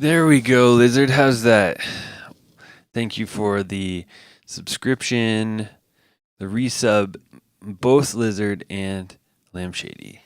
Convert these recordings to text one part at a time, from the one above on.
There we go, Lizard. How's that? Thank you for the subscription, the resub, both Lizard and Lamb Shady.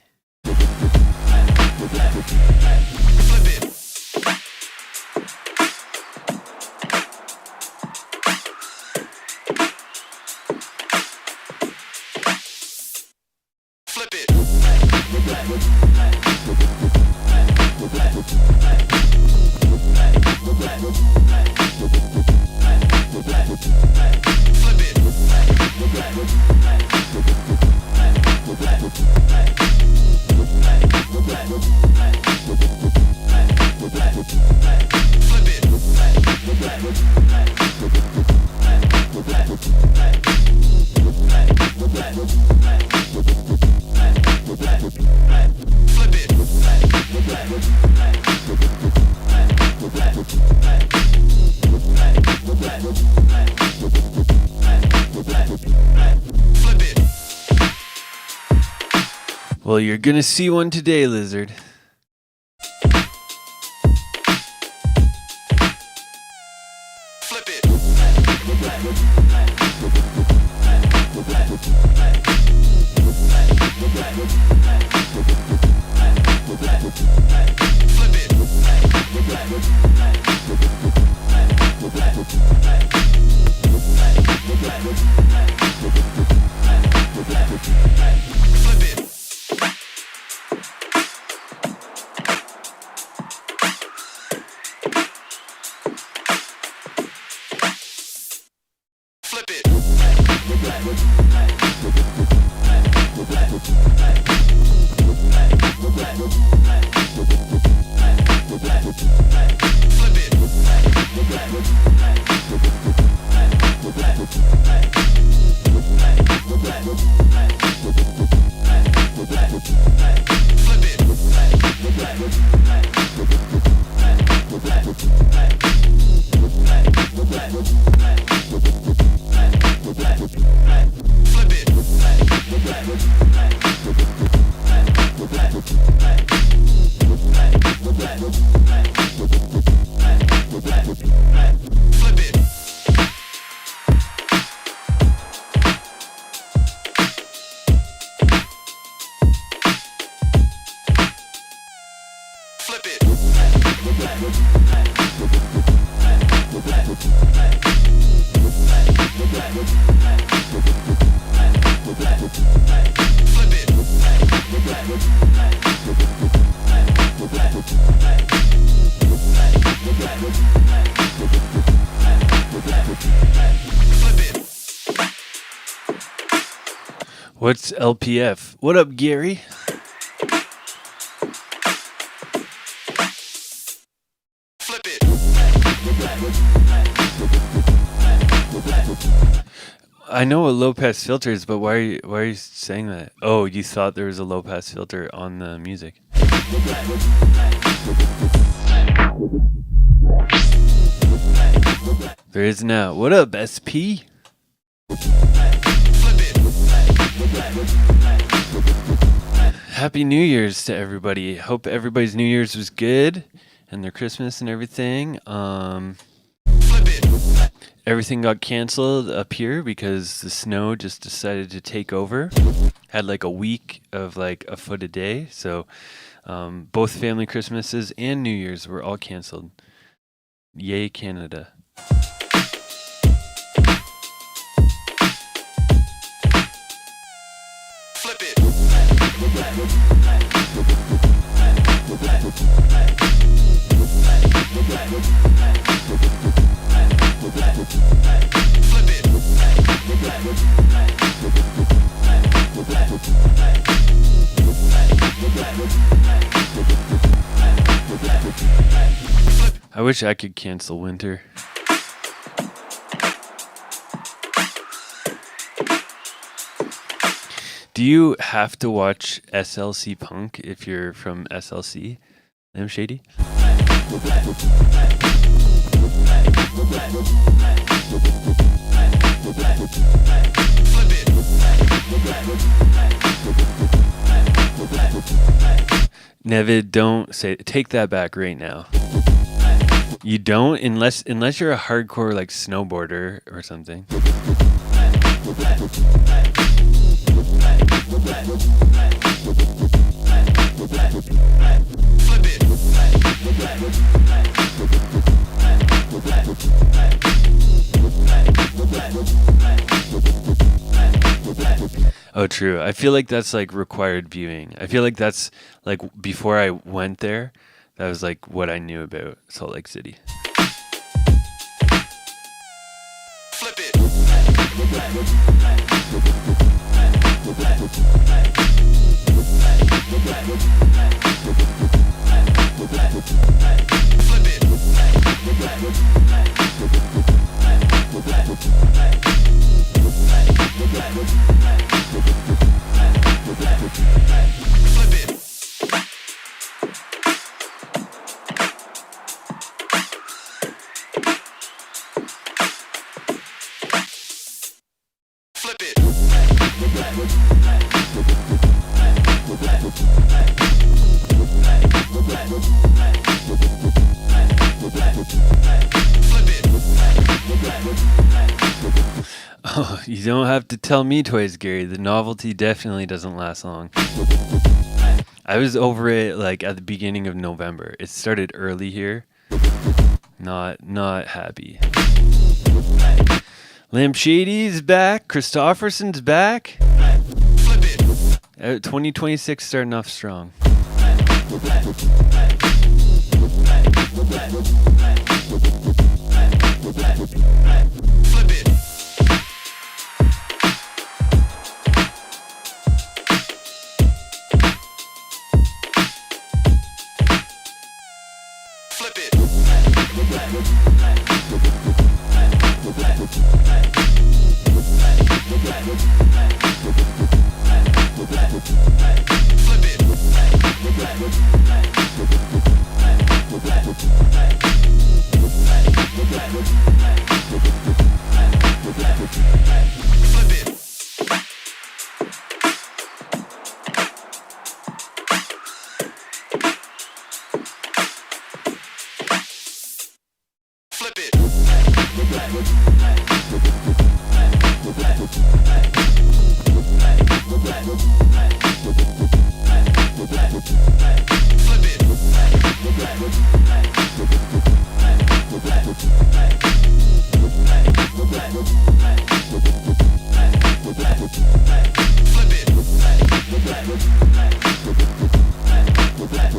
Well, you're gonna see one today, Lizard. Flip it. What's LPF? What up, Gary? Flip it. I know what low pass filter is, but why are you saying that? Oh, you thought there was a low pass filter on the music. There is now. What up, SP? Happy New Year's to everybody. Hope everybody's New Year's was good and their Christmas and everything. Everything got canceled up here because the snow just decided to take over. Had like a week of like a foot a day. So both family Christmases and New Year's were all canceled. Yay, Canada. Flip it. I wish I could cancel winter. Do you have to watch SLC Punk if you're from SLC? Lamb Shady? Nevid, don't say. Take that back right now. You don't, unless you're a hardcore like snowboarder or something. Oh, true. I feel like that's like required viewing. I feel like that's like before I went there, that was like what I knew about Salt Lake City. Flip it. Oh, you don't have to tell me twice, Gary. The novelty definitely doesn't last long. I was over it like at the beginning of November. It started early here. Not happy. Lamb Shady's back. Christofferson's back. 2026 starting off strong.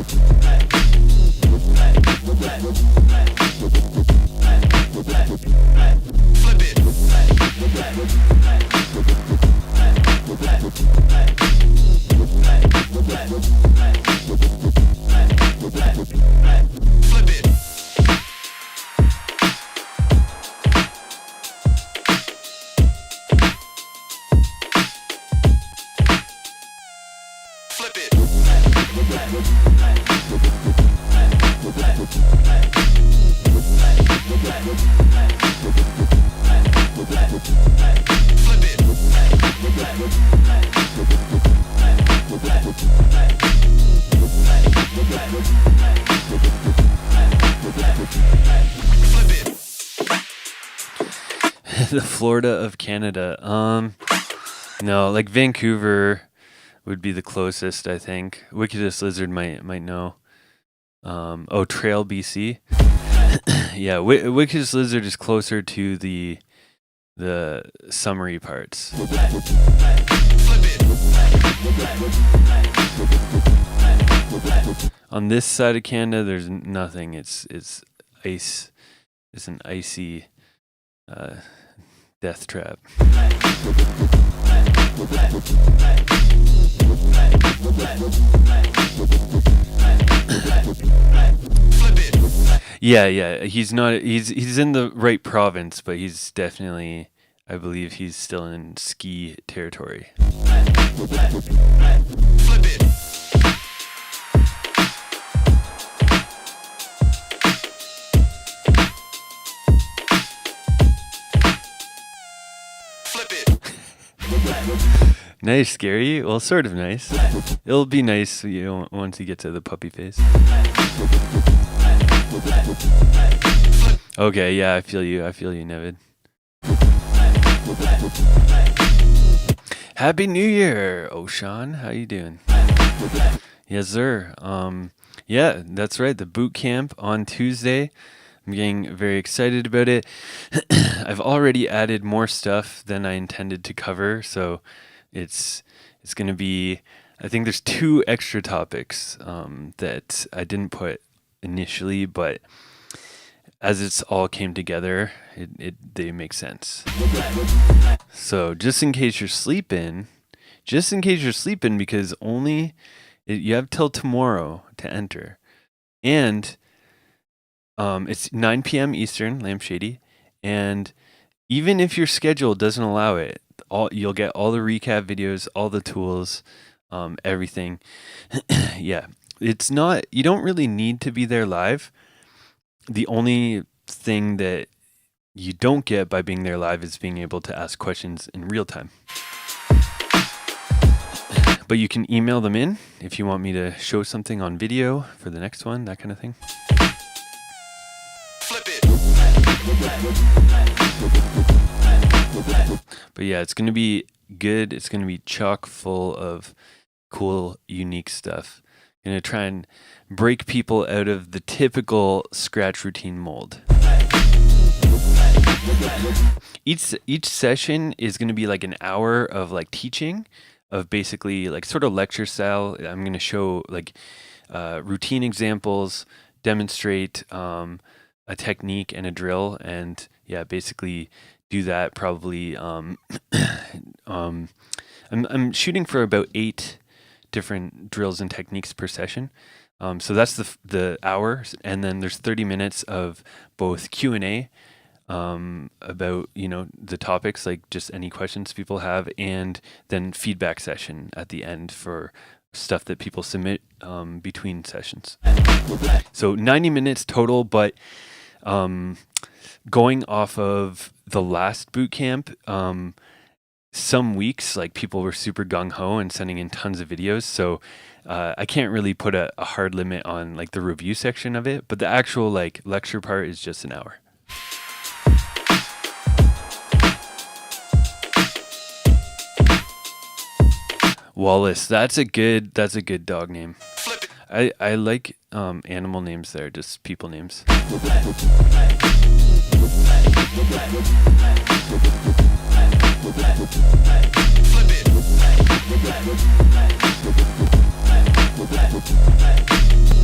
Flip it. Flip it. Flip it. Flip it. Flip it. The Florida of Canada. No, like Vancouver would be the closest, I think. Wickedest Lizard might know. Trail, BC. Yeah, Wickedest Lizard is closer to the summery parts. Flip it. On this side of Canada, there's nothing. It's ice. It's an icy death trap. Flip it. Yeah. He's not. He's in the right province, but he's definitely. I believe he's still in ski territory. Flip it. Flip it. Nice, Gary. Well, sort of nice. It'll be nice, once you get to the puppy phase. Okay, yeah, I feel you, Nevid. Happy New Year, Oshan. How you doing? Yes, sir. Yeah, that's right. The boot camp on Tuesday. I'm getting very excited about it. I've already added more stuff than I intended to cover, so it's going to be. I think there's 2 extra topics that I didn't put initially, but as it's all came together, they make sense. So just in case you're sleeping, because you have till tomorrow to enter, and it's 9 p.m. Eastern, Lamp Shady, and even if your schedule doesn't allow it, you'll get all the recap videos, all the tools, everything. Yeah, it's not. You don't really need to be there live. The only thing that you don't get by being there live is being able to ask questions in real time. But you can email them in if you want me to show something on video for the next one, that kind of thing. Flip it. But yeah, it's going to be good. It's going to be chock full of cool, unique stuff. Going to try and break people out of the typical scratch routine mold. Each session is going to be like an hour of like teaching, of basically like sort of lecture style. I'm going to show like routine examples, demonstrate a technique and a drill, and yeah, basically do that probably. I'm shooting for about 8 different drills and techniques per session. So that's the hour, and then there's 30 minutes of both Q&A about the topics, like just any questions people have, and then feedback session at the end for stuff that people submit between sessions. So 90 minutes total, but going off of the last boot camp, some weeks like people were super gung-ho and sending in tons of videos, so I can't really put a hard limit on like the review section of it, but the actual like lecture part is just an hour. Wallace, that's a good dog name. I like animal names there, just people names. Flip it.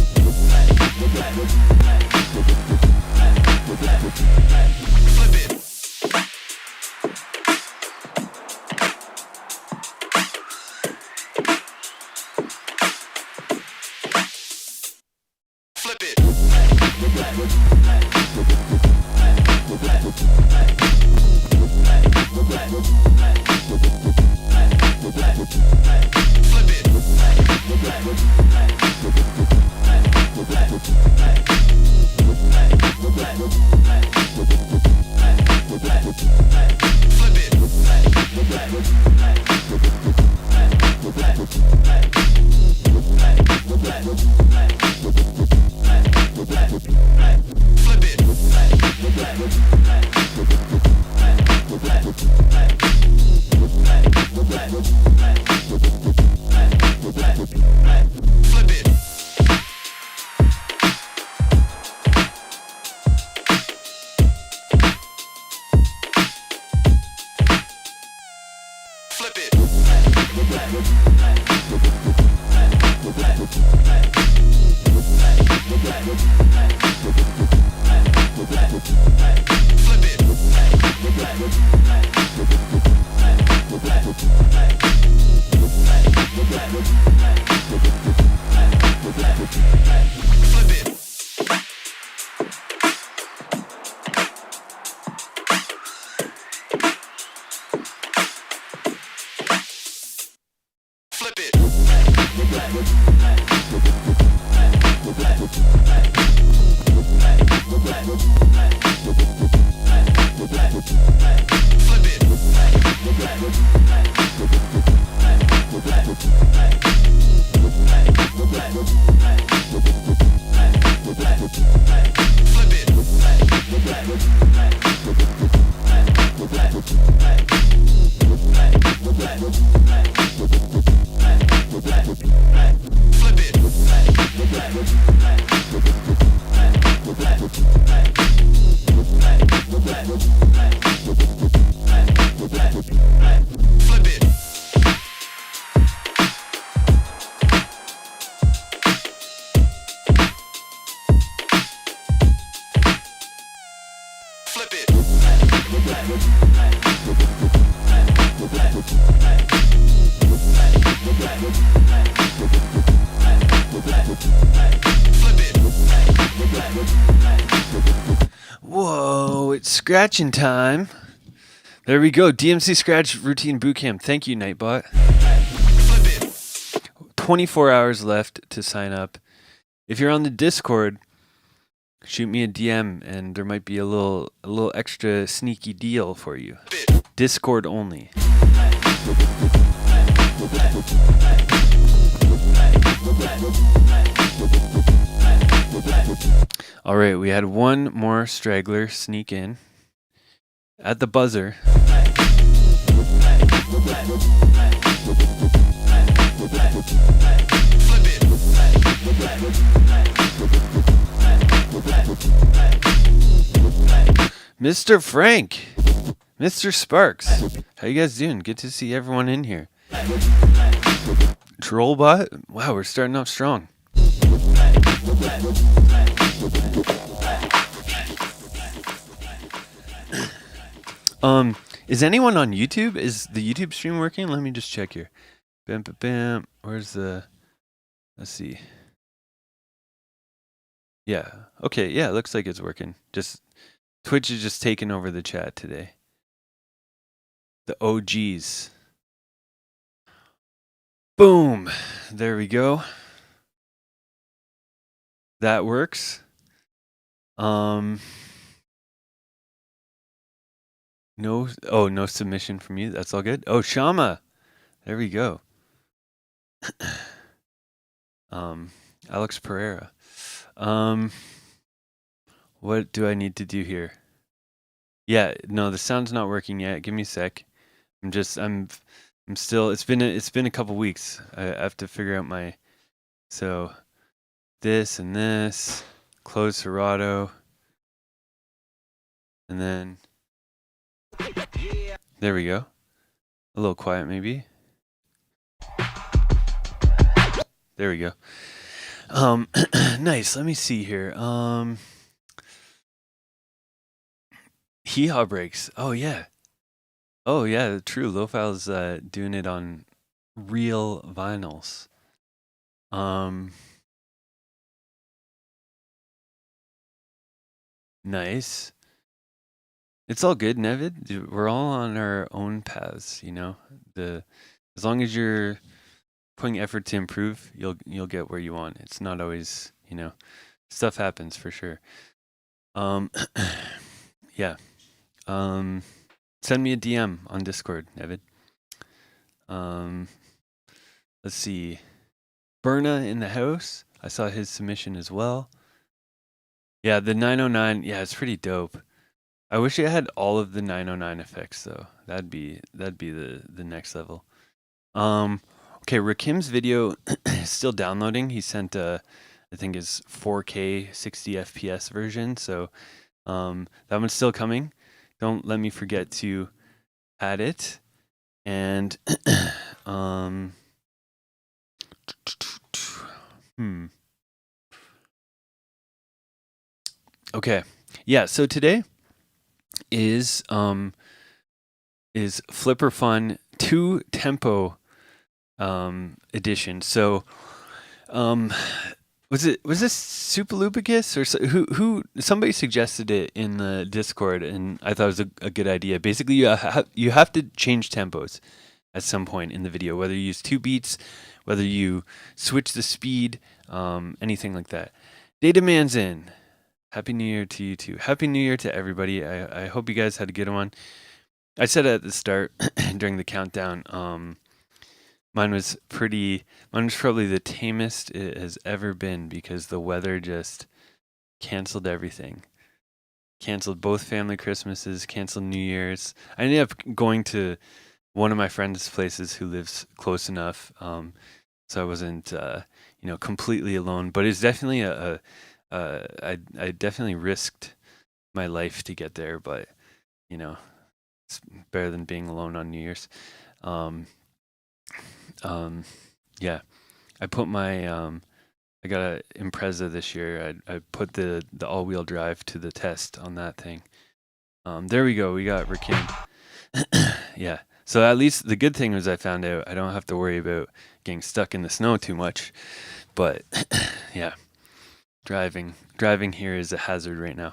Whoa, it's scratching time. There we go. DMC Scratch Routine Bootcamp. Thank you, Nightbot. 24 hours left to sign up. If you're on the Discord, shoot me a DM and there might be a little extra sneaky deal for you. Discord only. All right, we had one more straggler sneak in at the buzzer. Mr. Frank, Mr. Sparks, how you guys doing? Good to see everyone in here. Trollbot, wow, we're starting off strong. Is anyone on YouTube? Is the YouTube stream working? Let me just check here. Bam, bam, bam. Where's the? Let's see. Yeah. Okay. Yeah. It looks like it's working. Just Twitch is just taking over the chat today. The OGs. Boom. There we go. That works. No submission from you. That's all good. Oh, Shama. There we go. Alex Pereira. What do I need to do here? Yeah, no, the sound's not working yet. Give me a sec. I'm still, it's been a couple weeks. I have to figure out so this and this, close Serato, and then there we go. A little quiet maybe. There we go. Nice. Let me see here. Hee-haw breaks. Oh yeah. True. Lofal's doing it on real vinyls. Nice. It's all good, Nevid. We're all on our own paths, you know. As long as you're putting effort to improve, you'll get where you want. It's not always, you know, stuff happens for sure. Yeah. Send me a DM on Discord, Nevid. Let's see. Berna in the house. I saw his submission as well. Yeah, the 909. Yeah, it's pretty dope. I wish it had all of the 909 effects though. That'd be the next level. Okay, Rakim's video is still downloading. He sent I think his 4K 60 FPS version, so that one's still coming. Don't let me forget to add it. And Okay. Yeah, so today is Flipper Fun 2 Tempo edition. So was this Superlupicus or who somebody suggested it in the Discord, and I thought it was a good idea. Basically, you have to change tempos at some point in the video, whether you use 2 beats, whether you switch the speed, anything like that. Data Man's in. Happy New Year to you too. Happy New Year to everybody. I hope you guys had a good one. I said at the start during the countdown, mine was probably the tamest it has ever been because the weather just canceled everything. Canceled both family Christmases, canceled New Year's. I ended up going to one of my friends' places who lives close enough, so I wasn't, completely alone. But it's definitely I definitely risked my life to get there, but it's better than being alone on New Year's. Yeah, I put my I got a Impreza this year. I put the all-wheel drive to the test on that thing. There we go. We got Rakim. Yeah. So at least the good thing was I found out I don't have to worry about getting stuck in the snow too much. But yeah. Driving here is a hazard right now.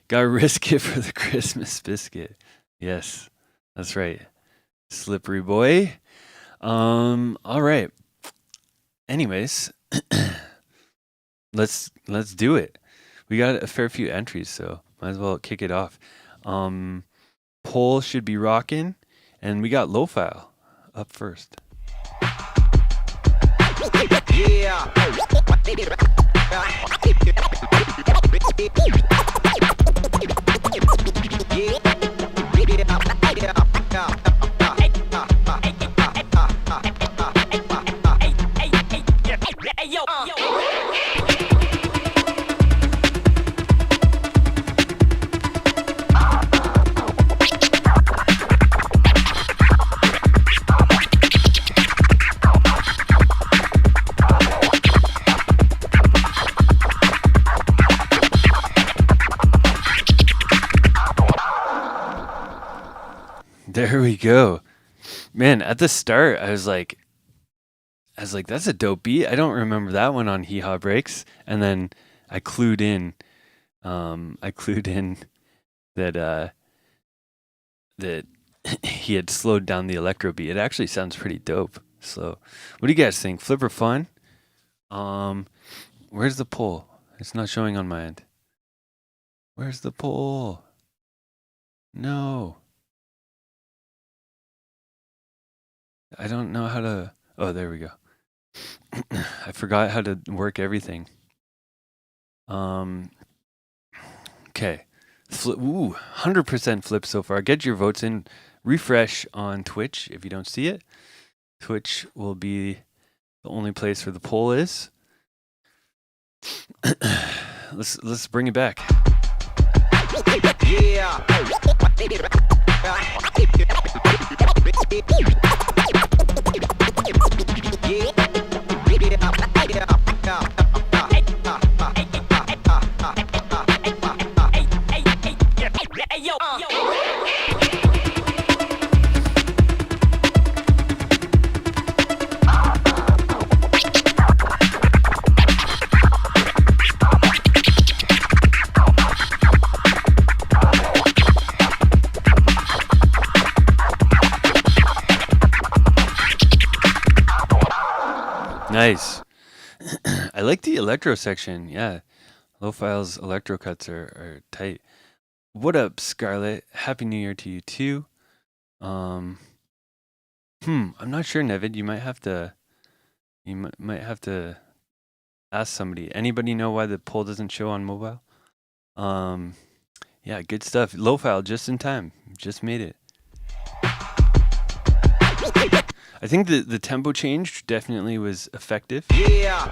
Gotta risk it for the Christmas biscuit. Yes, that's right. Slippery boy. All right. Anyways, let's do it. We got a fair few entries, so might as well kick it off. Poll should be rocking, and we got low file up first. Yeah. There we go. Man, at the start, I was like, that's a dope beat. I don't remember that one on Hee Haw Breaks. And then I clued in that that he had slowed down the electro beat. It actually sounds pretty dope. So what do you guys think? Flipper Fun? Where's the poll? It's not showing on my end. Where's the poll? No. I don't know how to... Oh, there we go. I forgot how to work everything. Okay. Ooh, 100% flip so far. Get your votes in. Refresh on Twitch if you don't see it. Twitch will be the only place where the poll is. Let's bring it back. Yeah. like the electro section. Yeah, Lo-File's electro cuts are tight. What up, Scarlett? Happy New Year to you too. Um, I'm not sure, Nevid. You might have to ask somebody. Anybody know why the poll doesn't show on mobile? Um, yeah, good stuff. Lo-File just in time. Just made it. I think the tempo change definitely was effective. Yeah.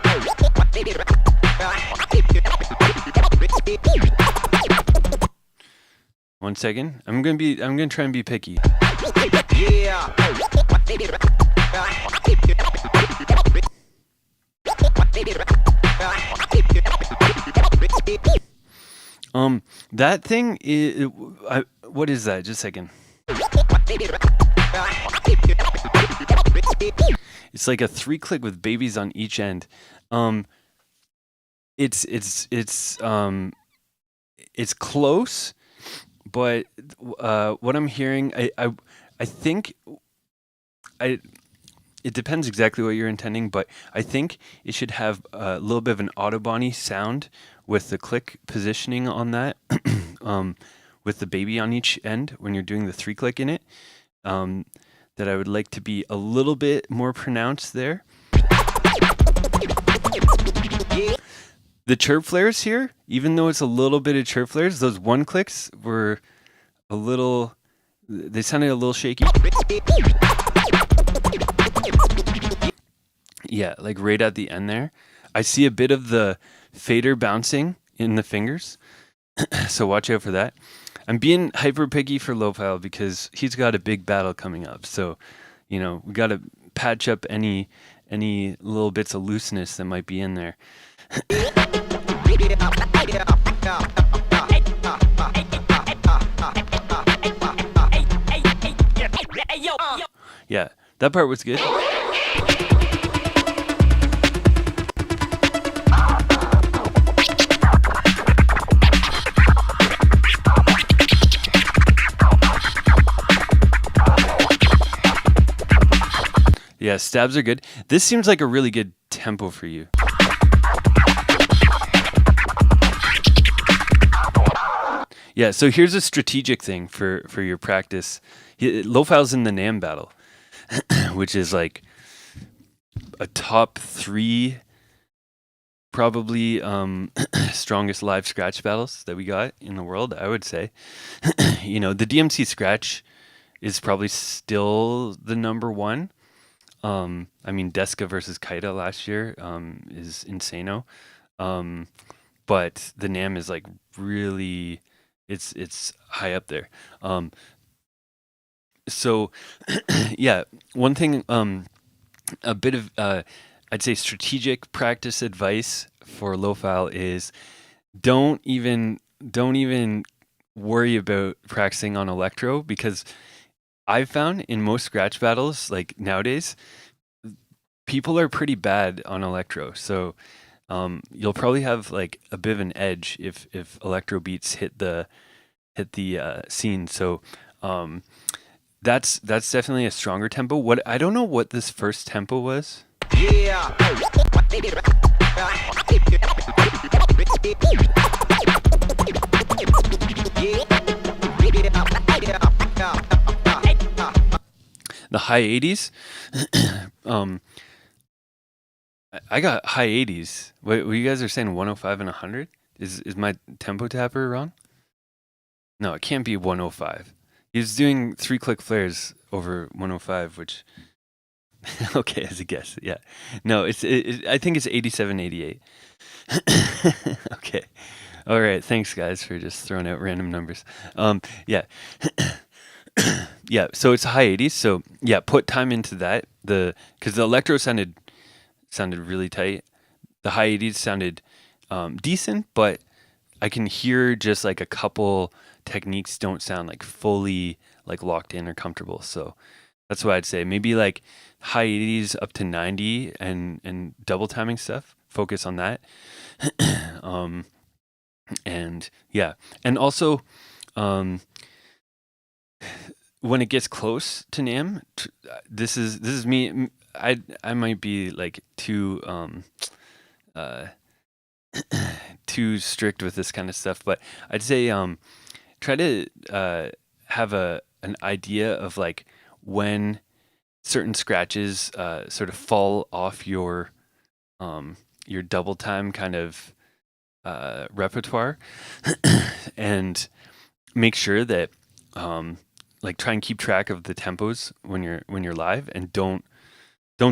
One second. I'm gonna try and be picky. Yeah. That thing is what is that? Just a second. It's like a 3-click with babies on each end. It's close, but what I'm hearing, I think it depends exactly what you're intending, but I think it should have a little bit of an Autobahn sound with the click positioning on that, with the baby on each end when you're doing the 3-click in it. That I would like to be a little bit more pronounced there. The chirp flares here, even though it's a little bit of chirp flares, those 1-clicks were they sounded a little shaky. Yeah, like right at the end there. I see a bit of the fader bouncing in the fingers, so watch out for that. I'm being hyper picky for Lo-File because he's got a big battle coming up. So, we got to patch up any little bits of looseness that might be in there. Yeah, that part was good. Yeah, stabs are good. This seems like a really good tempo for you. Yeah, so here's a strategic thing for your practice. Lo-File's in the NAMM battle, which is like a top 3 probably strongest live scratch battles that we got in the world, I would say. The DMC scratch is probably still the number 1. I mean, Deska versus Kaida last year is insano. But the NAMM is like really, it's high up there. So yeah, one thing, a bit of I'd say strategic practice advice for Lo-File is don't even worry about practicing on electro, because I've found in most scratch battles, like nowadays, people are pretty bad on electro. So you'll probably have like a bit of an edge if electro beats hit the scene. So that's definitely a stronger tempo. What I don't know what this first tempo was. Yeah. The high 80s. I got high 80s. What you guys are saying 105 and 100? Is my tempo tapper wrong? No, it can't be 105. He's doing 3-click flares over 105, which okay, as a guess. Yeah. No, I think it's 87, 88. Okay. All right, thanks guys for just throwing out random numbers. Yeah. Yeah, so it's high 80s. So yeah, put time into that. Because the electro sounded really tight. The high 80s sounded decent, but I can hear just like a couple techniques don't sound like fully like locked in or comfortable. So that's what I'd say. Maybe like high 80s up to 90 and double timing stuff. Focus on that. And yeah, and also when it gets close to NAMM, this is me. I might be like too uh, too strict with this kind of stuff, but I'd say try to have an idea of like when certain scratches sort of fall off your double time kind of repertoire, and make sure that like try and keep track of the tempos when you're live, and don't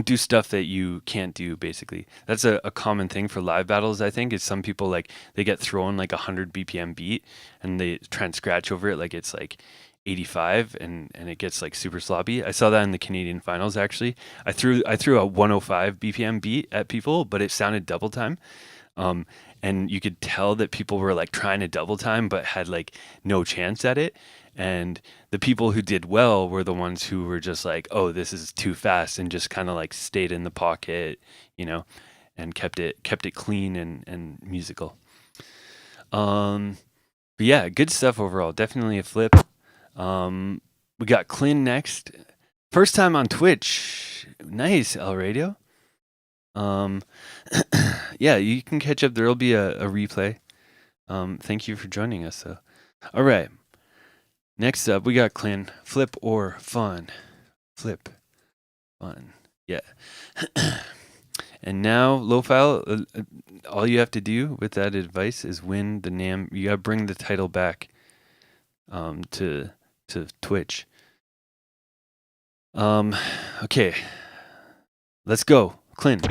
do stuff that you can't do. Basically, that's a common thing for live battles. I think is some people like they get thrown like 100 BPM beat and they try and scratch over it like it's like 85, and it gets like super sloppy. I saw that in the Canadian finals actually. I threw a 105 BPM beat at people, but it sounded double time. Um, and you could tell that people were like trying to double time but had like no chance at it. And the people who did well were the ones who were just like, oh, this is too fast, and just kind of like stayed in the pocket, you know, and kept it clean and musical. Um, but yeah, good stuff overall. Definitely a flip. We got Clint next. First time on Twitch. Nice, El Radio. Um, yeah, you can catch up. There'll be a replay. Thank you for joining us, though. All right. Next up, we got Clint. Flip or fun? Flip. Fun. Yeah. And now, low file, all you have to do with that advice is win the NAM. You got to bring the title back to Twitch. Okay. Let's go. Clint.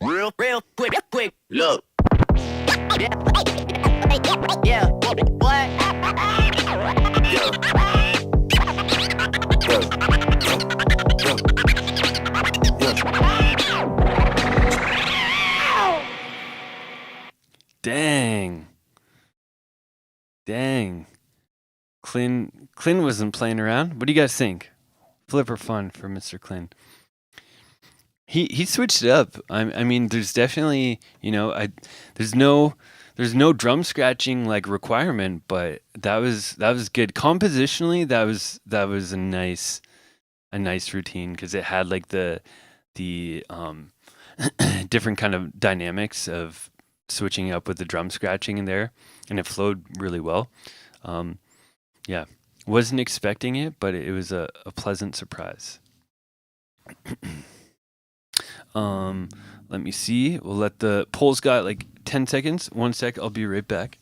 Real quick. Real quick, look. Yeah, what? Dang. Clint wasn't playing around. What do you guys think? Flip or fun for Mr. Clint? He switched it up. I mean, there's definitely, there's no drum scratching like requirement, but that was good compositionally. That was a nice routine because it had like the different kind of dynamics of switching up with the drum scratching in there, and it flowed really well. Yeah, wasn't expecting it, but it was a pleasant surprise. Let me see. We'll let the polls got like 10 seconds. 1 sec. I'll be right back.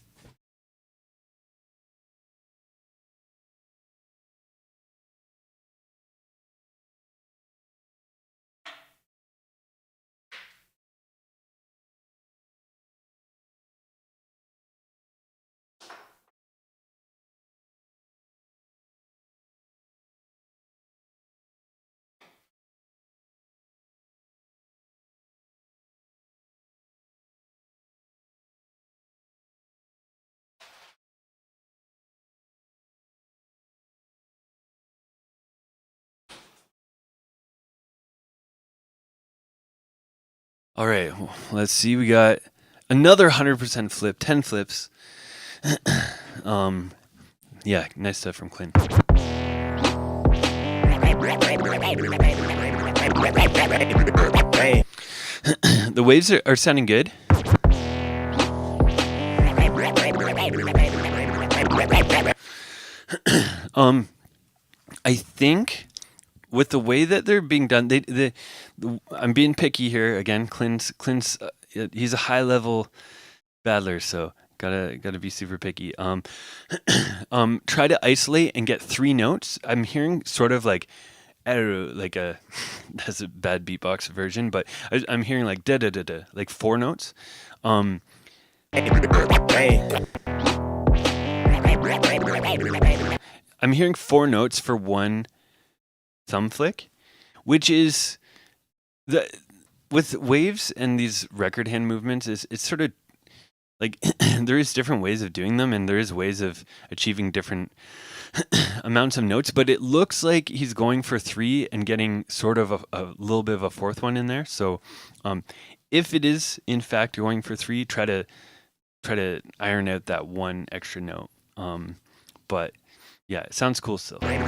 All right, let's see. We got another 100% flip, 10 flips. Yeah, nice stuff from Clint. The waves are sounding good. I think with the way that they're being done, I'm being picky here again. Clint's he's a high level battler, so gotta be super picky. Try to isolate and get 3 notes. I'm hearing sort of like, I don't know, like that's a bad beatbox version, but I'm hearing like da da da da, like 4 notes. I'm hearing 4 notes for one thumb flick, which is with waves and these record hand movements, it's sort of like there is different ways of doing them, and there is ways of achieving different amounts of notes, but it looks like he's going for 3 and getting sort of a little bit of a fourth one in there. So if it is in fact going for 3, try to iron out that one extra note. But yeah, it sounds cool still. Hey,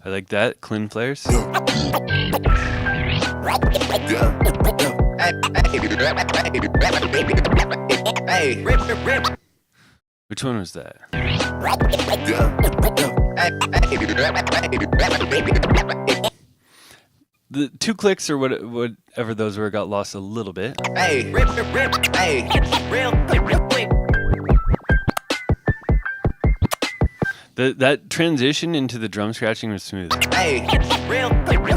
I like that. Clean players. Which one was that? The 2 clicks or whatever those were got lost a little bit. Hey, real quick. That transition into the drum scratching was smooth. Hey, real quick. Real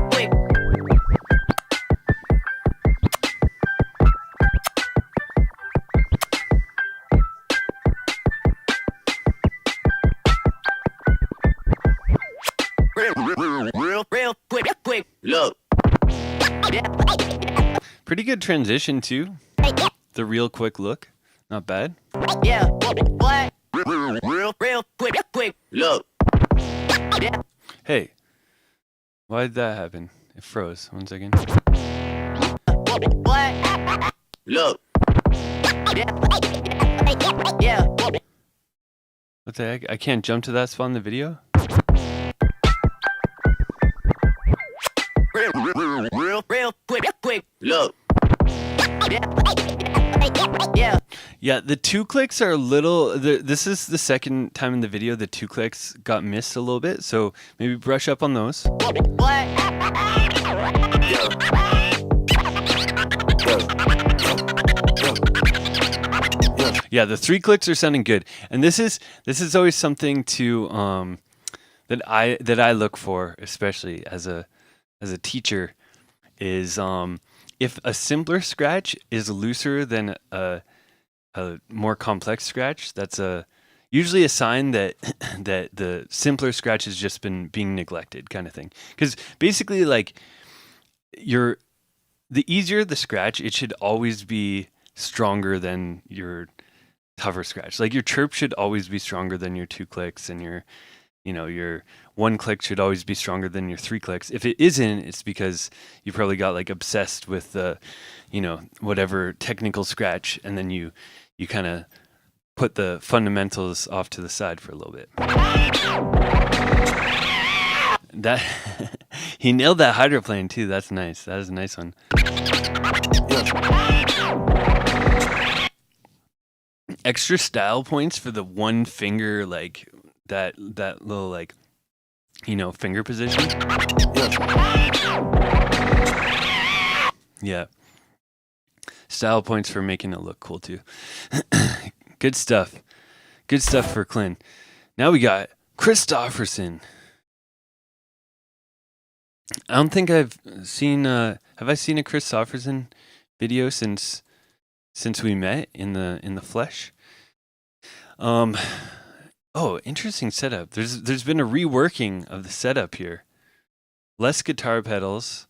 quick. Look. Pretty good transition too. The real quick look. Not bad. Yeah, what? Real quick. Look. Yeah. Hey. Why did that happen? It froze. 1 second. What? Look. Yeah. What the heck? I can't jump to that spot in the video? Real quick. Look. Yeah. Yeah, the 2 clicks are a little... This is the second time in the video the 2 clicks got missed a little bit, so maybe brush up on those. Yeah, the 3 clicks are sounding good, and this is always something to that I look for, especially as a teacher, is if a simpler scratch is looser than a more complex scratch, that's usually a sign that that the simpler scratch has just been being neglected, kind of thing. Because basically, like, the easier the scratch, it should always be stronger than your tougher scratch. Like, your chirp should always be stronger than your 2 clicks, and your 1 click should always be stronger than your 3 clicks. If it isn't, it's because you probably got like obsessed with the, whatever technical scratch, and then you kind of put the fundamentals off to the side for a little bit. That he nailed that hydroplane too. That's nice. That is a nice one. Extra style points for the 1 finger, like that little, like, finger position. Yeah. Style points for making it look cool too. Good stuff. Good stuff for Clint. Now we got Christofferson. I don't think I've seen have I seen a Christofferson video since we met in the flesh? Oh, interesting setup. There's been a reworking of the setup here. Less guitar pedals.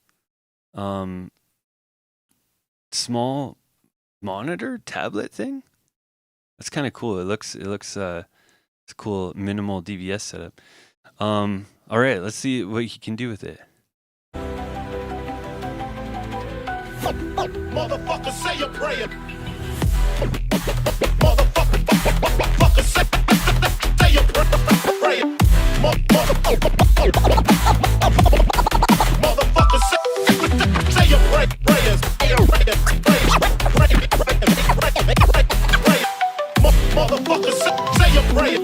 Small monitor tablet thing. That's kind of cool. It looks it's a cool minimal DVS setup. All right, let's see what he can do with it. Motherfucker, say a prayer. Motherfucker, say a prayer. Motherfucker, say your prayers. Motherfucker, say your prayer. Motherfucker, say your prayer.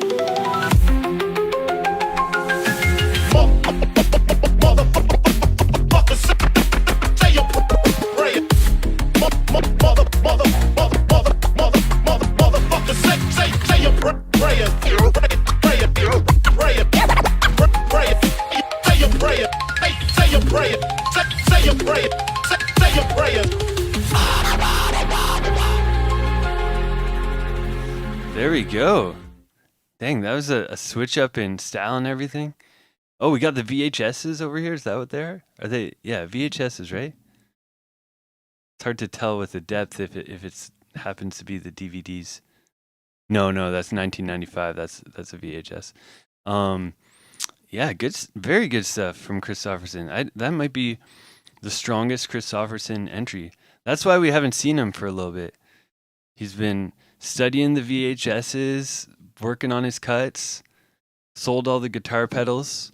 Mother. There we go. Dang, that was a switch up in style and everything. Oh, we got the VHSs over here. Is that what they are? Are they? Yeah, VHSs, right? It's hard to tell with the depth if it's happens to be the DVDs. No, that's 1995. That's a VHS. Yeah, very good stuff from Christofferson. That might be the strongest Christofferson entry. That's why we haven't seen him for a little bit. He's been studying the VHSs, working on his cuts, sold all the guitar pedals.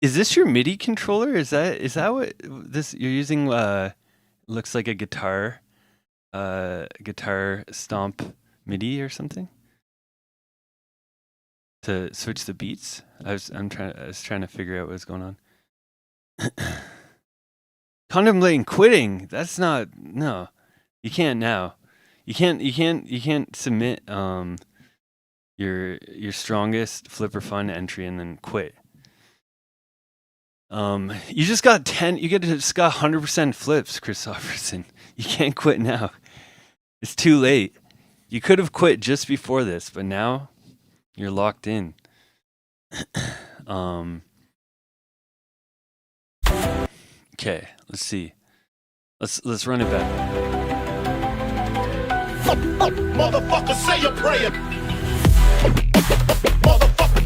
Is this your MIDI controller? Is that what this you're using? Looks like a guitar stomp MIDI or something to switch the beats. I was trying to figure out what's going on. Contemplating quitting. That's not, no. You can't now. You can't submit your strongest Flipper Fun entry and then quit. You just got 100% flips, Christofferson. You can't quit now. It's too late. You could have quit just before this, but now you're locked in. Okay, let's see. Let's run it back. Motherfucker, say a prayer. Motherfucker,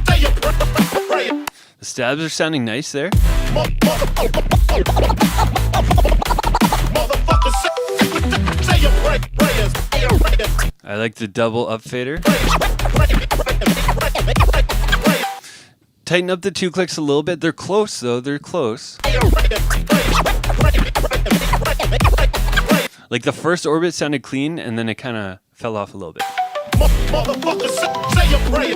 say a prayer. The stabs are sounding nice there. Motherfucker, say a prayer. I like the double up fader. Tighten up the two clicks a little bit. They're close though. They're close. Like the first orbit sounded clean, and then it kind of fell off a little bit. Motherfucker, say a prayer.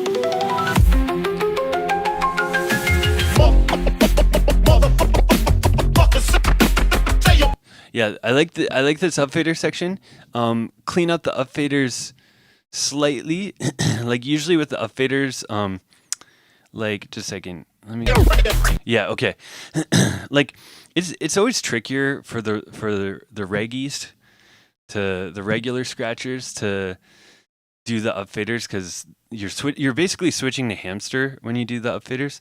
Yeah, I like this up fader section. Clean up the up faders slightly. Like usually with the up faders, like just a second. Let me. Yeah, okay. Like it's always trickier for the reggies to the regular scratchers to do the up faders because you're basically switching to hamster when you do the up faders.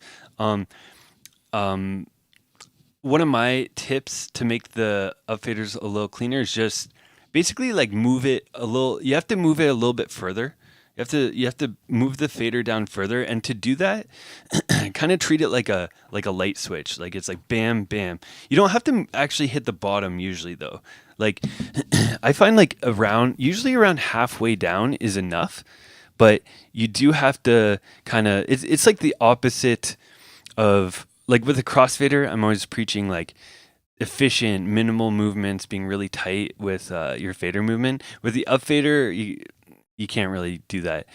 One of my tips to make the up faders a little cleaner is just basically like move it a little. You have to move it a little bit further. You have to move the fader down further, and to do that, kind of treat it like a light switch. Like it's like bam, bam. You don't have to actually hit the bottom usually though. Like I find like usually around halfway down is enough, but you do have to kind of. It's like the opposite of. Like with a crossfader, I'm always preaching like efficient, minimal movements, being really tight with your fader movement. With the up fader, you can't really do that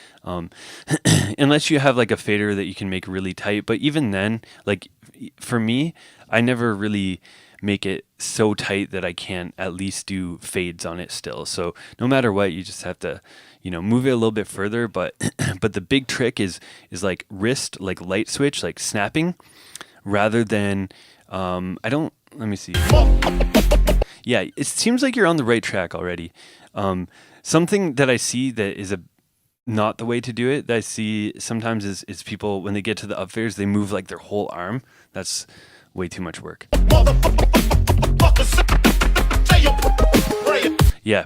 unless you have like a fader that you can make really tight. But even then, like for me, I never really make it so tight that I can't at least do fades on it still. So no matter what, you just have to, move it a little bit further. But but the big trick is like wrist, like light switch, like snapping. Rather than, let me see. Yeah, it seems like you're on the right track already. Something that I see that is not the way to do it, that I see sometimes is people, when they get to the up faders, they move like their whole arm. That's way too much work. Yeah,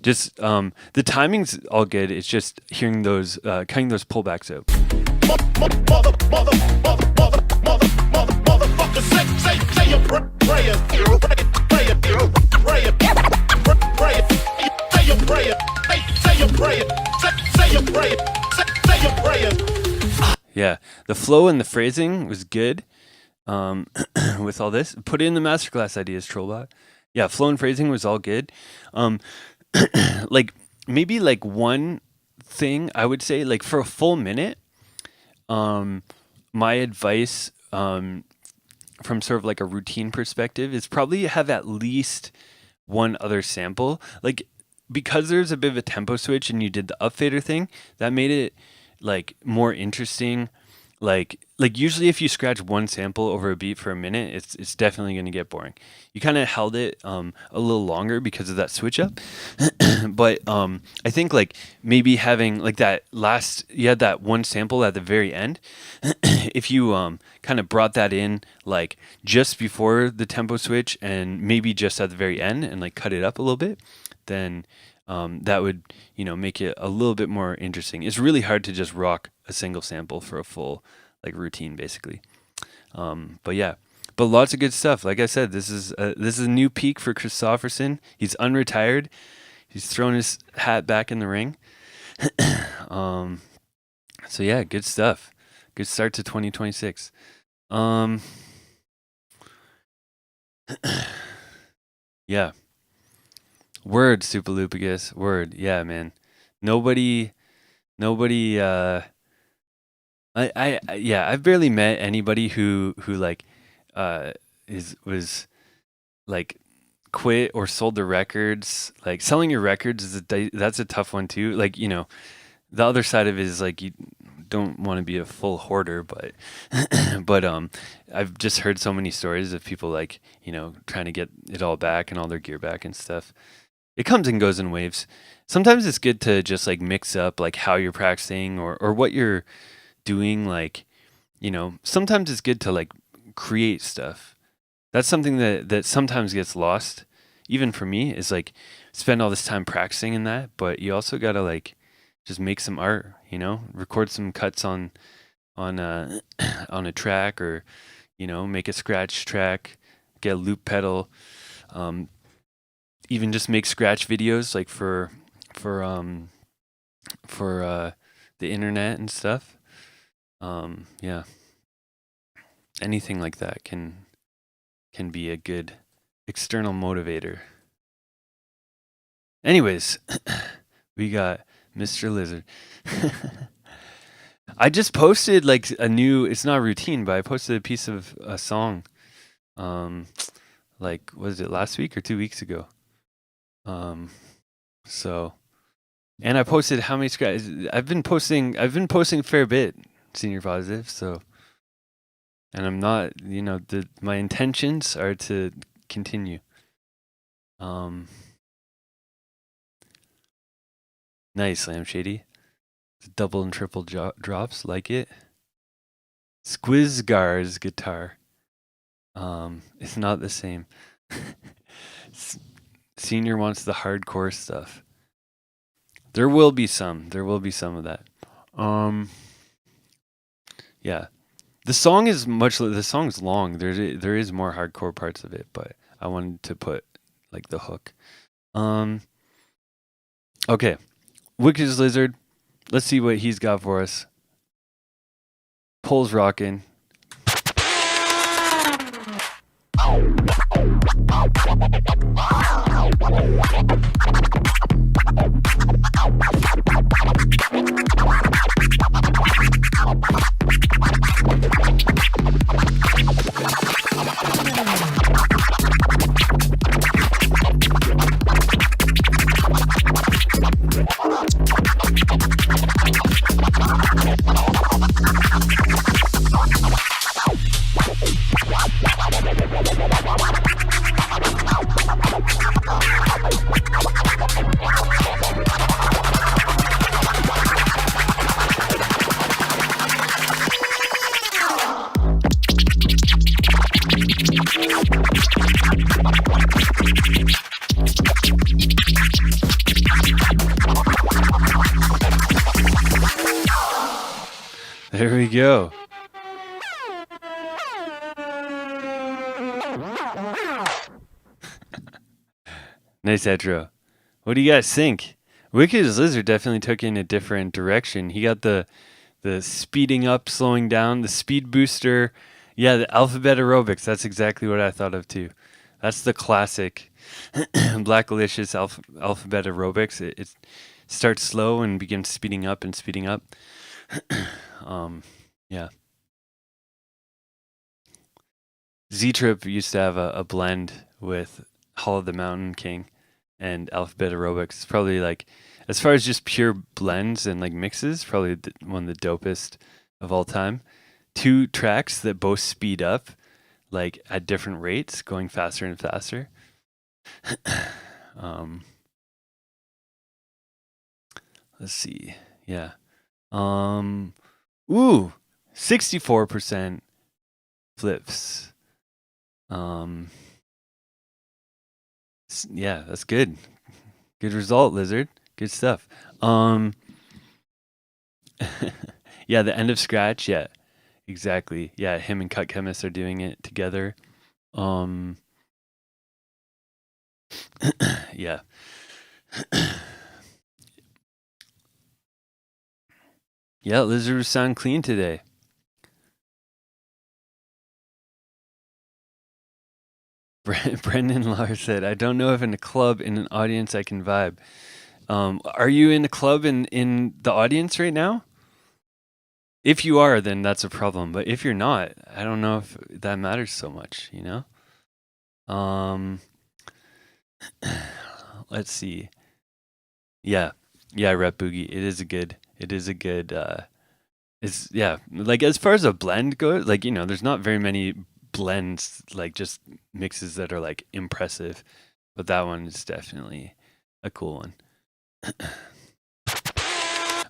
just, the timing's all good. It's just hearing those, cutting those pullbacks out. Motherfucker, say a prayer. Say a prayer. Yeah, the flow and the phrasing was good. With all this, put in the masterclass ideas, Trollbot. Yeah, flow and phrasing was all good. Like maybe like one thing I would say, like for a full minute, my advice from sort of like a routine perspective is probably have at least one other sample. Like because there's a bit of a tempo switch and you did the up fader thing, that made it like more interesting like usually if you scratch one sample over a beat for a minute, it's definitely going to get boring. You kind of held it a little longer because of that switch up. But I think like maybe having like that last you had that one sample at the very end. If you kind of brought that in like just before the tempo switch and maybe just at the very end and like cut it up a little bit, then that would make it a little bit more interesting. It's really hard to just rock a single sample for a full like routine basically. But yeah, but lots of good stuff. Like I said, this is a new peak for Christofferson. He's unretired. He's thrown his hat back in the ring. So yeah, good stuff. Good start to 2026. Yeah. Word, Superlupicus. Word. Yeah, man. Nobody. Yeah, I've barely met anybody who like, was like quit or sold their records. Like selling your records that's a tough one too. Like the other side of it is like you don't want to be a full hoarder, but but I've just heard so many stories of people like trying to get it all back and all their gear back and stuff. It comes and goes in waves. Sometimes it's good to just like mix up like how you're practicing or what you're doing. Like sometimes it's good to like create stuff. That's something that sometimes gets lost. Even for me, is like spend all this time practicing in that, but you also gotta like just make some art, record some cuts on on a track, or make a scratch track, get a loop pedal, even just make scratch videos like for the internet and stuff. Yeah, anything like that can be a good external motivator. Anyways, we got Mr. Lizard. I just posted like it's not a routine, but I posted a piece of a song. Like, was it last week or 2 weeks ago? So, and I posted how many scratches. I've been posting a fair bit, Senior Positive. So, and I'm not, my intentions are to continue. Nice, Lamb Shady. Double and triple drops, like it. Squizgar's guitar. It's not the same. Senior wants the hardcore stuff. There will be some of that. Yeah. The song is long. There is more hardcore parts of it, but I wanted to put like the hook. Okay. Wicked Lizard. Let's see what he's got for us. Pole's rocking. There we go. Nice intro. What do you guys think? Wicked Lizard definitely took in a different direction. He got the speeding up, slowing down, the speed booster. Yeah, the alphabet aerobics. That's exactly what I thought of too. That's the classic Blackalicious alphabet aerobics. It starts slow and begins speeding up and speeding up. Yeah. Z-Trip used to have a blend with Hall of the Mountain King and Alphabet Aerobics. It's probably like, as far as just pure blends and like mixes, probably one of the dopest of all time. two tracks that both speed up like at different rates, going faster and faster. um, let's see. Yeah. Ooh, 64% flips. Yeah, that's good. Good result, Lizard. Good stuff. Yeah, the end of scratch. Yeah, exactly. Yeah, him and Cut Chemist are doing it together. Yeah. Yeah, lizards sound clean today. Brendan Lars said, I don't know if in a club, in an audience, I can vibe. Are you in a club in the audience right now? If you are, then that's a problem. But if you're not, I don't know if that matters so much, you know? Let's see. Yeah. Yeah, Rep Boogie. It is a good it's yeah, like as far as a blend goes, like, you know, there's not very many blends, like just mixes that are like impressive, but that one is definitely a cool one.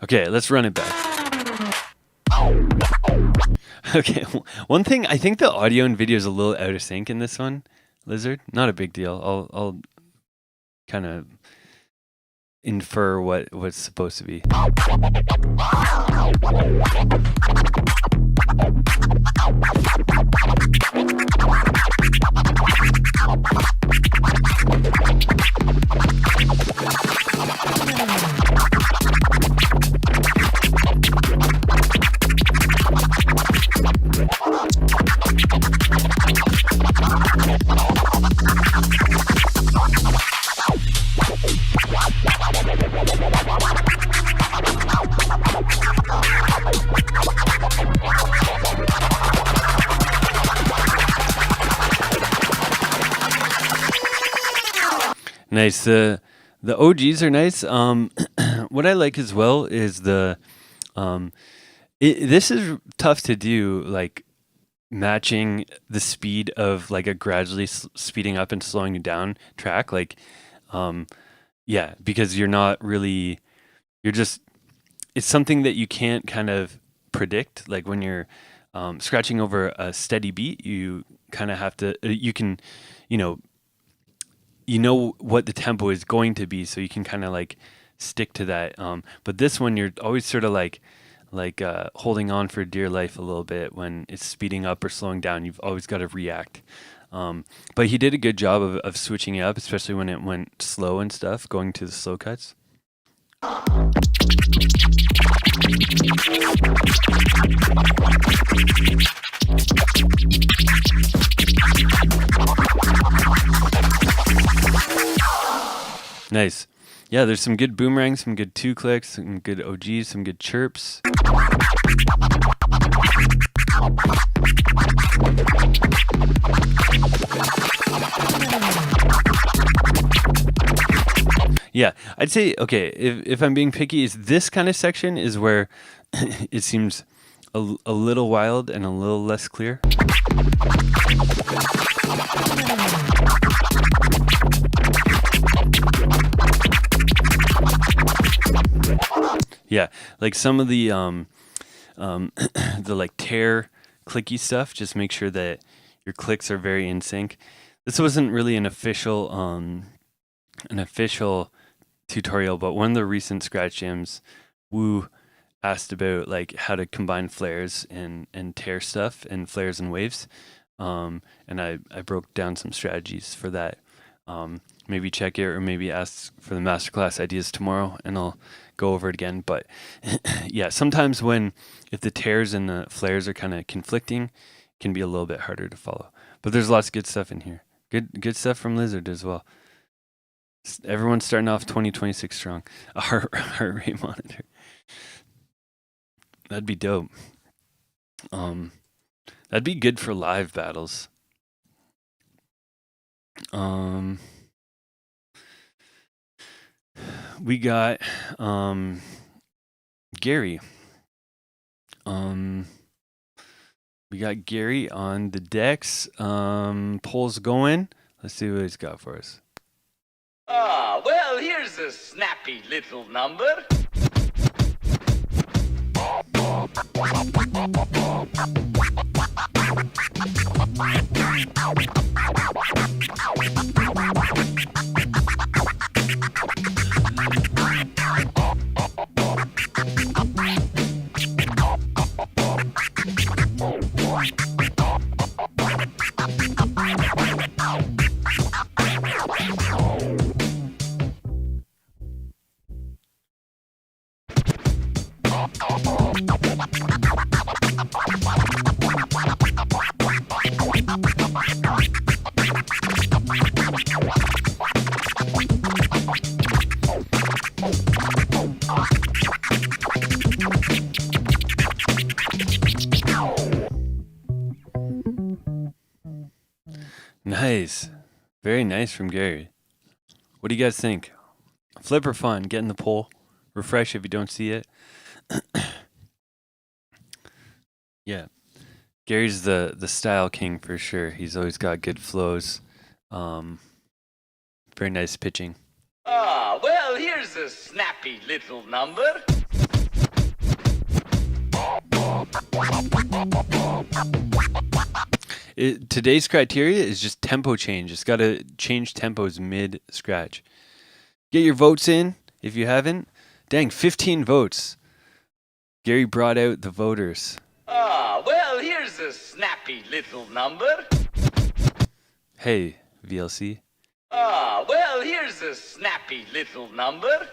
Okay, let's run it back. Okay, one thing, I think the audio and video is a little out of sync in this one, Lizard. Not a big deal. I'll kind of infer what's supposed to be. Nice. The OGs are nice. What I like as well is this is tough to do, like matching the speed of like a gradually speeding up and slowing down track. Like, yeah, because you're not really, you're just, it's something that you can't kind of predict. Like when you're scratching over a steady beat, you kind of have to, you can, you know, what the tempo is going to be, so you can kind of like stick to that. But this one, you're always sort of like holding on for dear life a little bit when it's speeding up or slowing down. You've always got to react. But he did a good job of switching it up, especially when it went slow and stuff, going to the slow cuts. Nice. Yeah, there's some good boomerangs, some good two clicks, some good OGs, some good chirps. Yeah, I'd say, okay, if I'm being picky, is this kind of section is where it seems a little wild and a little less clear. Yeah, like some of the the like tear clicky stuff, just make sure that your clicks are very in sync. This wasn't really an official tutorial, but one of the recent scratch jams, Woo asked about like how to combine flares and tear stuff and flares and waves. And I broke down some strategies for that. Maybe check it or maybe ask for the masterclass ideas tomorrow and I'll go over it again. But yeah, sometimes if the tears and the flares are kind of conflicting, it can be a little bit harder to follow. But there's lots of good stuff in here. Good stuff from Lizard as well. Everyone's starting off 2026 strong. A heart rate monitor. That'd be dope. That'd be good for live battles. We got Gary. We got Gary on the decks. Polls going. Let's see what he's got for us. Ah, well, here's a snappy little number. Nice. Very nice from Gary. What do you guys think? Flip or fun? Get in the poll. Refresh if you don't see it. Yeah. Gary's the style king for sure. He's always got good flows. Very nice pitching. Ah, well, here's a snappy little number. Today's criteria is just tempo change. It's got to change tempos mid scratch. Get your votes in if you haven't. Dang, 15 votes. Gary brought out the voters. Ah, well, here's a snappy little number. Hey, VLC. Ah, well, here's a snappy little number.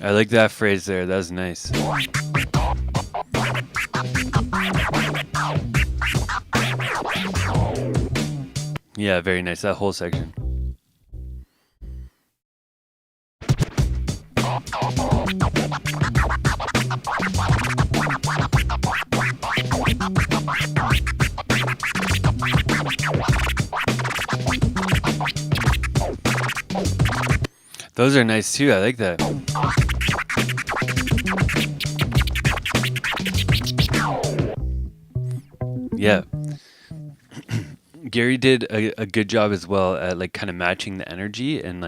I like that phrase there. That was nice. Yeah, very nice. That whole section. Those are nice too. I like that. Yeah. Gary did a good job as well at like kind of matching the energy and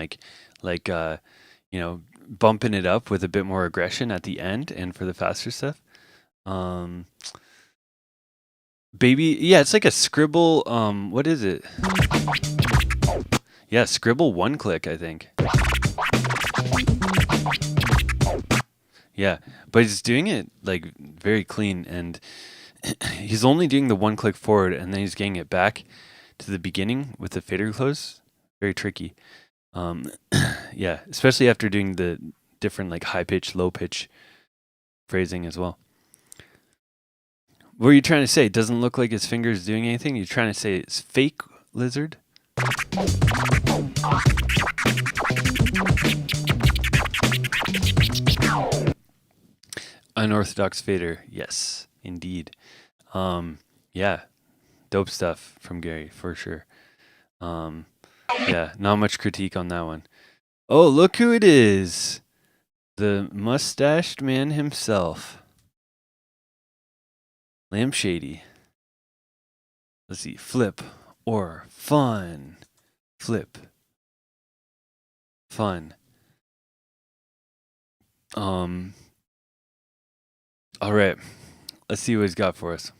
bumping it up with a bit more aggression at the end and for the faster stuff. Baby, yeah, it's like a scribble. What is it? Yeah, scribble one click, I think. Yeah, but he's doing it like very clean, and he's only doing the one click forward, and then he's getting it back to the beginning with the fader close. Very tricky. Yeah, especially after doing the different like high pitch, low pitch phrasing as well. What are you trying to say? It doesn't look like his finger's doing anything? You're trying to say it's fake lizard? Unorthodox fader, yes, indeed. Yeah, dope stuff from Gary for sure. Yeah, not much critique on that one. Oh, look who it is. The mustached man himself. Lamb Shady. Let's see, flip or fun. Flip. Fun. All right. Let's see what he's got for us.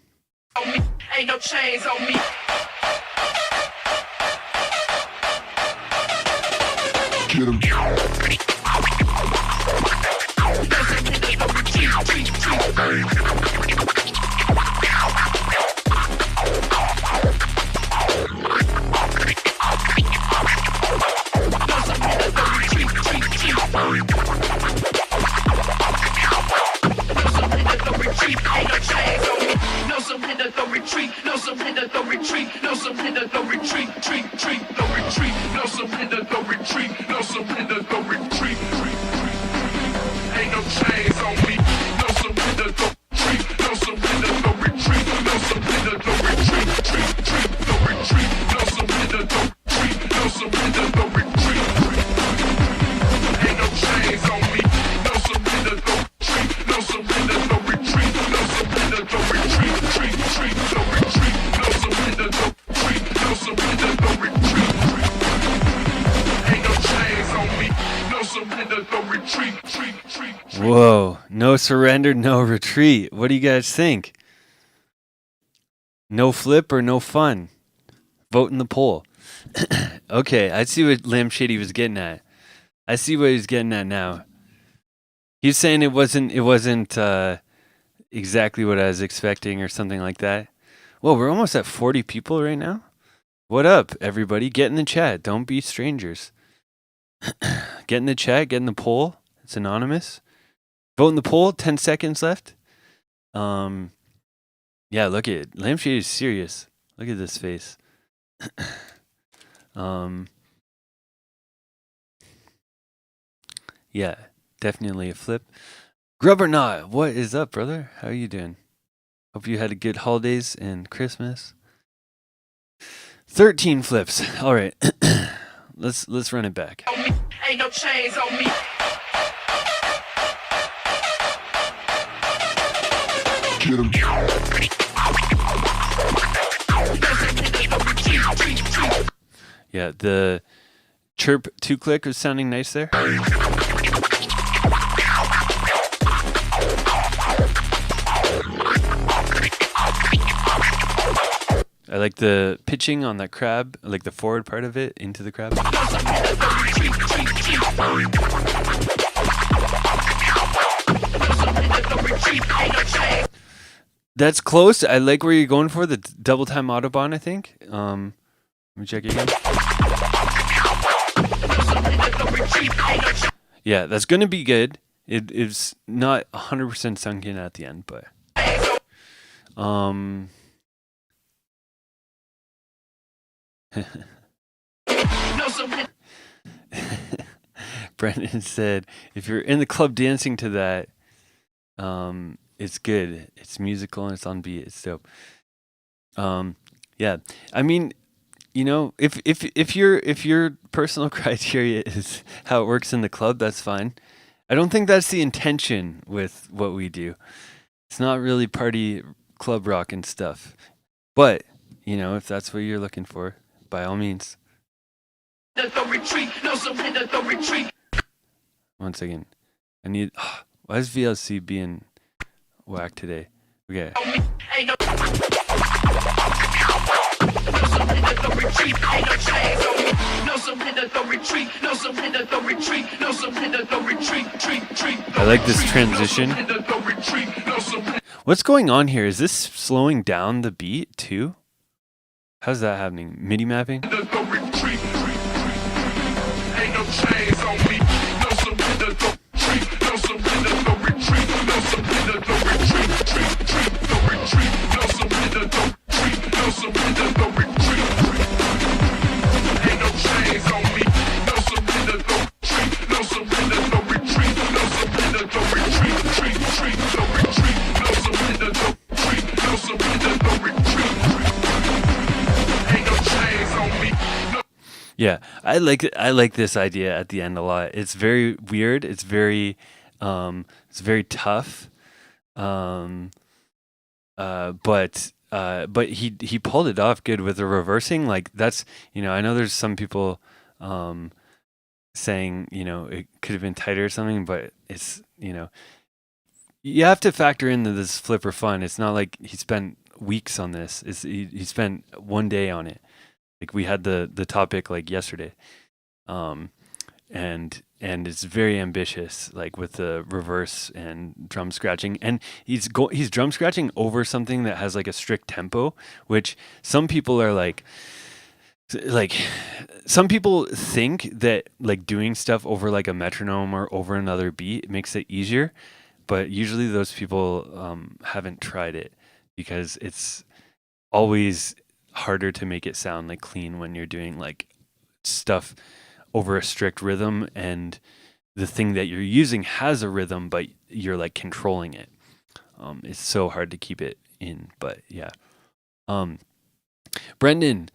Ain't no chains on me. Get him. No surrender, no retreat. No surrender, no retreat. No surrender, no retreat. No retreat. No surrender, no retreat. No surrender, no retreat. Ain't no chains on me. Whoa. No surrender, no retreat. What do you guys think? No flip or no fun? Vote in the poll. Okay, I see what Lamb Shady was getting at. I see what he's getting at now. He's saying it wasn't exactly what I was expecting or something like that. Well, we're almost at 40 people right now. What up, everybody? Get in the chat. Don't be strangers. Get in the chat. Get in the poll. It's anonymous. Vote in the poll. 10 seconds left. Yeah, look at it. Lampshade is serious. Look at this face. Yeah, definitely a flip. Grubber Knot, what is up, brother? How are you doing? Hope you had a good holidays and Christmas. 13 flips. All right. Let's run it back. Ain't no chains on me. Get him. Yeah, the chirp 2-click was sounding nice there. I like the pitching on that crab, I like the forward part of it into the crab. That's close. I like where you're going for the double time Autobahn, I think. Let me check again. Yeah, that's going to be good. It is not 100% sunk in at the end, but Brendan said, if you're in the club dancing to that, it's good. It's musical and it's on beat. It's dope. Yeah. I mean, you know, if your personal criteria is how it works in the club, that's fine. I don't think that's the intention with what we do. It's not really party club rock and stuff. But, you know, if that's what you're looking for, by all means. One second. I need. Why is VLC being whack today? Okay. I like this transition. What's going on here? Is this slowing down the beat too? How's that happening? MIDI mapping? Yeah, I like this idea at the end a lot. It's very weird. It's very tough. But he pulled it off good with the reversing. Like that's, you know, I know there's some people saying, you know, it could have been tighter or something, but it's, you know, you have to factor into this flipper fun. It's not like he spent weeks on this. He spent one day on it. Like we had the topic like yesterday, and it's very ambitious, like with the reverse and drum scratching, and he's drum scratching over something that has like a strict tempo, which some people are like some people think that like doing stuff over like a metronome or over another beat makes it easier, but usually those people haven't tried it because it's always harder to make it sound like clean when you're doing like stuff over a strict rhythm and the thing that you're using has a rhythm but you're like controlling it. It's so hard to keep it in, but yeah. Brendan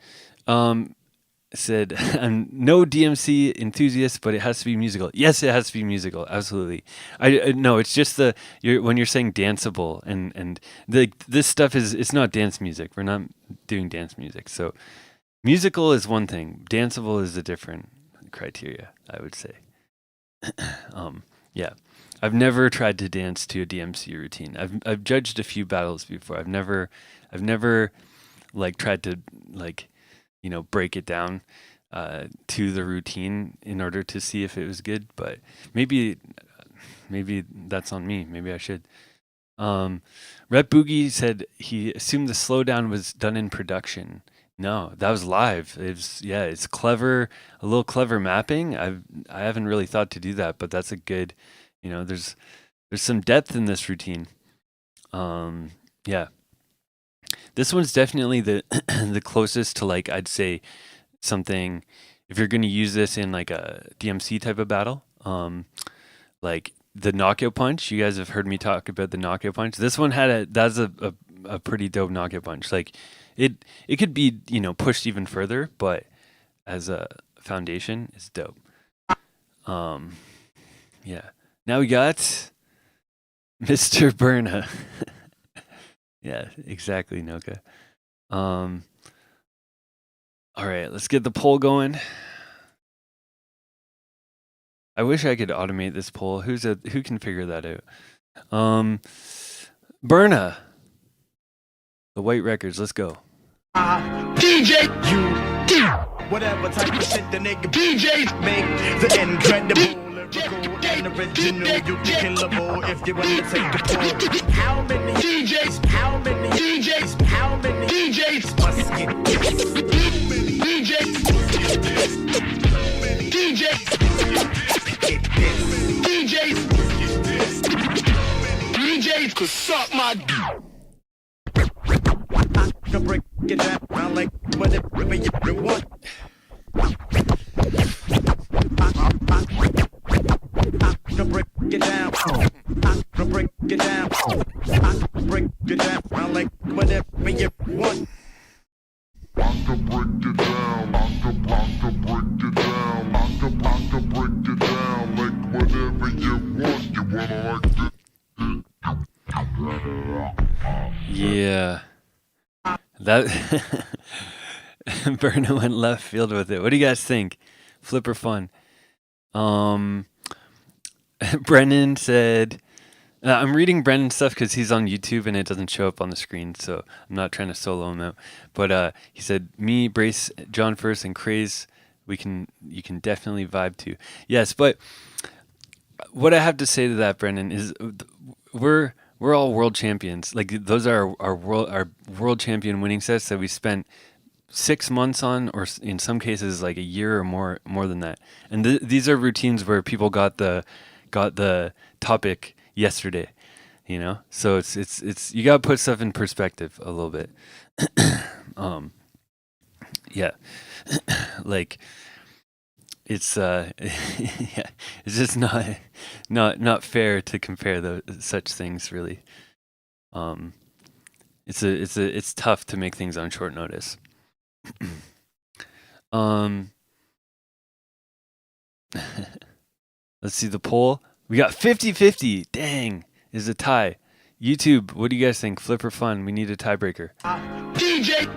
said, I'm no DMC enthusiast, but it has to be musical. Yes, it has to be musical. Absolutely. I no, it's just when you're saying danceable and this stuff it's not dance music. We're not doing dance music. So musical is one thing. Danceable is a different criteria, I would say. Yeah. I've never tried to dance to a DMC routine. I've judged a few battles before. I've never like tried to like break it down to the routine in order to see if it was good. But maybe that's on me. Maybe I should. Rep Boogie said he assumed the slowdown was done in production. No, that was live. It's clever, a little clever mapping. I haven't really thought to do that, but that's a good, there's some depth in this routine. Yeah. This one's definitely the the closest to like I'd say something if you're going to use this in like a DMC type of battle. Like the knockout punch. You guys have heard me talk about the knockout punch. This one that's a pretty dope knockout punch. Like it could be, pushed even further, but as a foundation, it's dope. Yeah. Now we got Mr. Burna. Yeah, exactly, Noka. All right, let's get the poll going. I wish I could automate this poll. Who can figure that out? Burna. The White Records, let's go. DJ, whatever type of shit the nigga DJs make, the incredible, lyrical, and original, you can killable if you want to take the poll. How many DJs? How many DJs? How many DJs must get this? DJs, DJs, DJs could suck my dick. I can break it down like whatever you want. I can break it down. I can break it down. I can break it down like whatever you want. I can break it down. I can break it down. I can break it down like whatever you want. You wanna like this? Yeah. That Burna went left field with it. What do you guys think? Flip or fun? Brennan said, I'm reading Brennan's stuff because he's on YouTube and it doesn't show up on the screen, so I'm not trying to solo him out. But he said, me, Brace, John First, and Craze, you can definitely vibe to. Yes, but what I have to say to that, Brennan, is we're all world champions. Like those are our world champion winning sets that we spent 6 months on, or in some cases like a year or more than that. And these are routines where people got the topic yesterday, So it's you got to put stuff in perspective a little bit. Yeah, like it's yeah, it's just not fair to compare such things really. It's tough to make things on short notice. Let's see the poll. We got 50-50. Dang, is a tie. YouTube, what do you guys think? Flip or fun? We need a tiebreaker. DJ,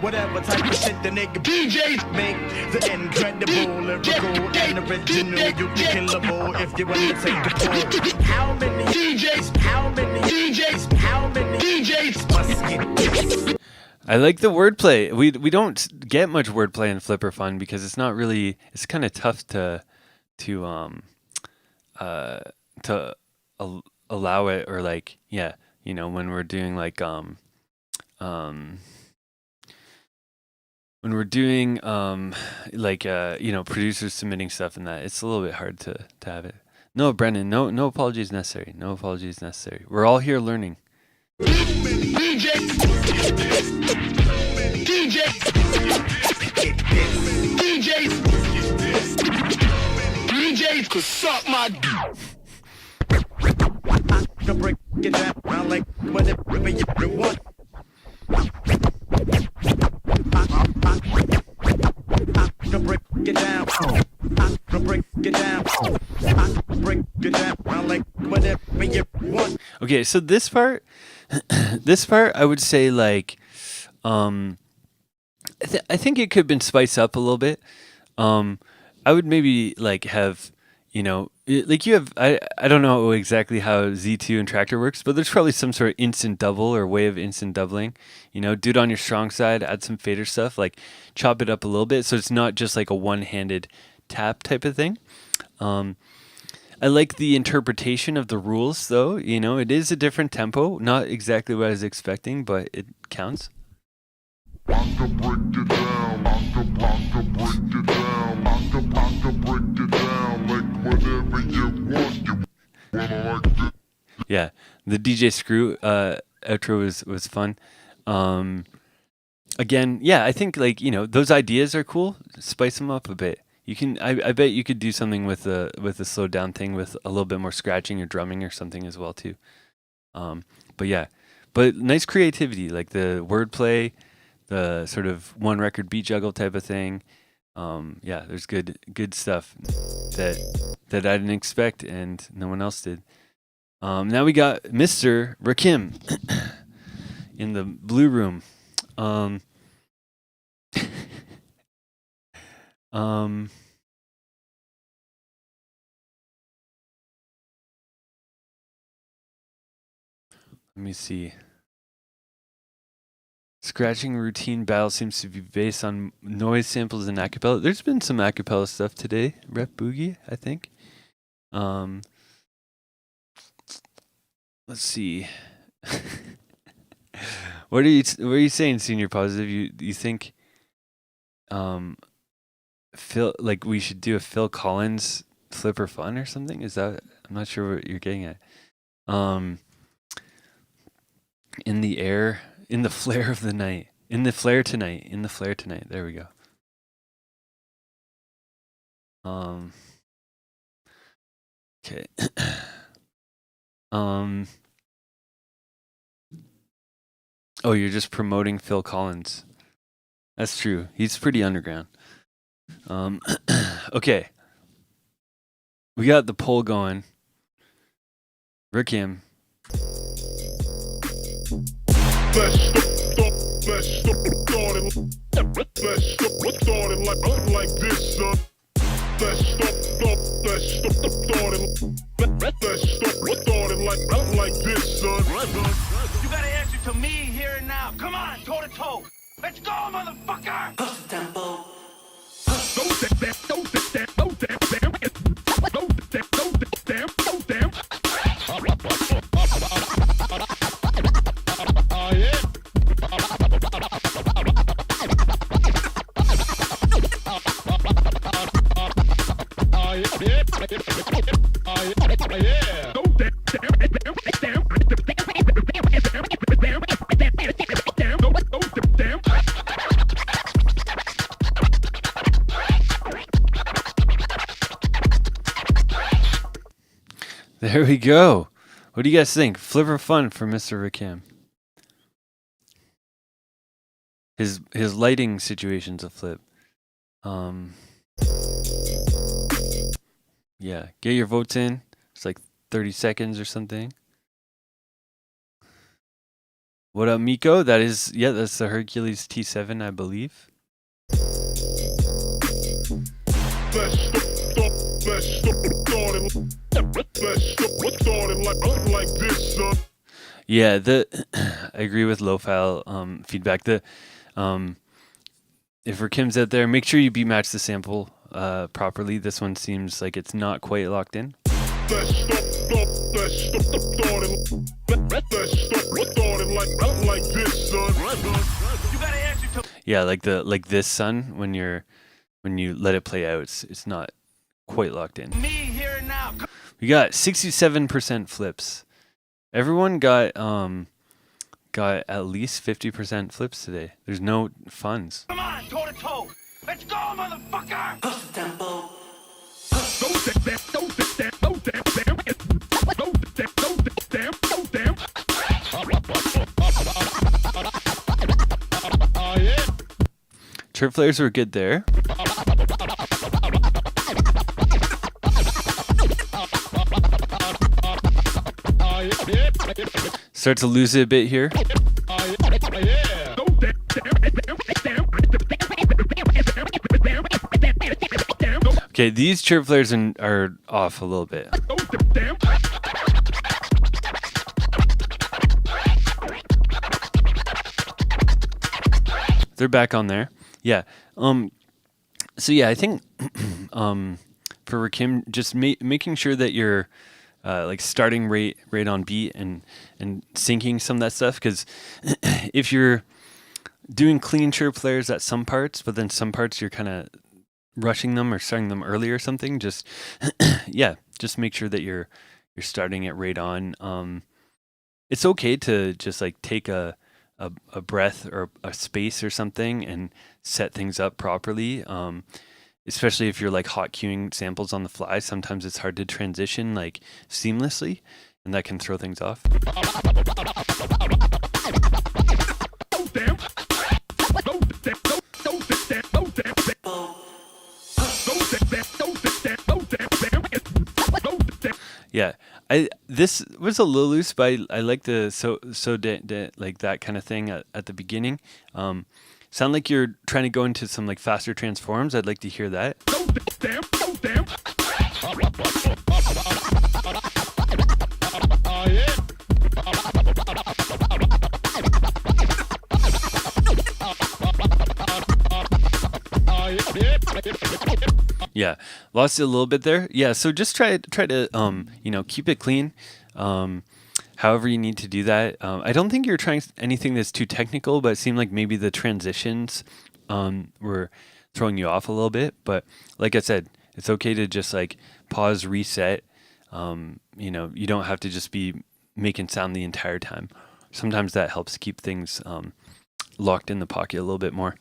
whatever type of shit the nigga DJs make, the incredible, lyrical, and original, you can killable if you want to take the poll. How many DJs? How many DJs? How many DJs must get this? I like the wordplay. We don't get much wordplay in Flip or Fun because it's not really. It's kind of tough to allow it, or like when we're doing like when we're doing producers submitting stuff and that, it's a little bit hard to have it. No, Brennan, no apologies necessary. No apologies necessary. We're all here learning. DJs could suck my dick. I can break it down like whatever you want. I can break it down. I can break it down. I can break it down like whatever you want. Okay, so this part, I would say like, I think it could have been spiced up a little bit. I would maybe like have, like you have, I don't know exactly how Z2 and Tractor works, but there's probably some sort of instant double or way of instant doubling. Do it on your strong side, add some fader stuff, like chop it up a little bit so it's not just like a one-handed tap type of thing. I like the interpretation of the rules, though. It is a different tempo, not exactly what I was expecting, but it counts. I can break it down. I can break it down. I can break it down like whatever you want. You wanna like this? Yeah, the DJ Screw outro was fun. Again, yeah, I think like those ideas are cool. Spice them up a bit. You can, I bet you could do something with a slowed down thing with a little bit more scratching or drumming or something as well too. But yeah, but nice creativity, like the wordplay, the sort of one record beat juggle type of thing. Yeah, there's good stuff that I didn't expect and no one else did. Now we got Mr. Rakim in the blue room. Let me see. Scratching routine battle seems to be based on noise samples and acapella. There's been some acapella stuff today. Rep Boogie, I think. Let's see. What are you saying, Senior Positive? You think Phil, like we should do a Phil Collins Flipper Fun or something? Is that, I'm not sure what you're getting at. In the air, in the flare of the night, in the flare tonight, There we go. Okay. Oh, you're just promoting Phil Collins. That's true. He's pretty underground. Okay. We got the poll going. Rakim. Let's start it like this, son. Let's start it like this, son. You gotta answer to me here and now. Come on, toe to toe. Let's go, motherfucker! Push the tempo. There we go. What do you guys think? Flipper Fun for Mr. Rakim. His lighting situation's a flip. Yeah, get your votes in. It's like 30 seconds or something. What up, Miko? That's the Hercules T7, I believe. Like this, son. Yeah, I agree with low file feedback. If Rakim's out there, make sure you beat match the sample properly. This one seems like it's not quite locked in. Yeah, like this, son. When you let it play out, it's not quite locked in. Me here and now. We got 67% flips. Everyone got at least 50% flips today. There's no funds. Come on, toe to toe. Let's go, motherfucker! Push the tempo. Chirp flares were good there. Start to lose it a bit here. Okay, these chirp flares are off a little bit. They're back on there. Yeah. So yeah, I think for Rakim, just making sure that you're like starting right on beat and syncing some of that stuff, because if you're doing clean chirp flares at some parts, but then some parts you're kind of rushing them or starting them early or something, just just make sure that you're starting it right on. It's okay to just like take a breath or a space or something and set things up properly. Especially if you're like hot queuing samples on the fly, sometimes it's hard to transition like seamlessly, and that can throw things off. Yeah, this was a little loose, but I like the like that kind of thing at the beginning. Sound like you're trying to go into some like faster transforms. I'd like to hear that. Yeah, lost it a little bit there. Yeah, so just try to keep it clean. However you need to do that. I don't think you're trying anything that's too technical, but it seemed like maybe the transitions were throwing you off a little bit. But like I said, it's okay to just like pause, reset. You don't have to just be making sound the entire time. Sometimes that helps keep things locked in the pocket a little bit more.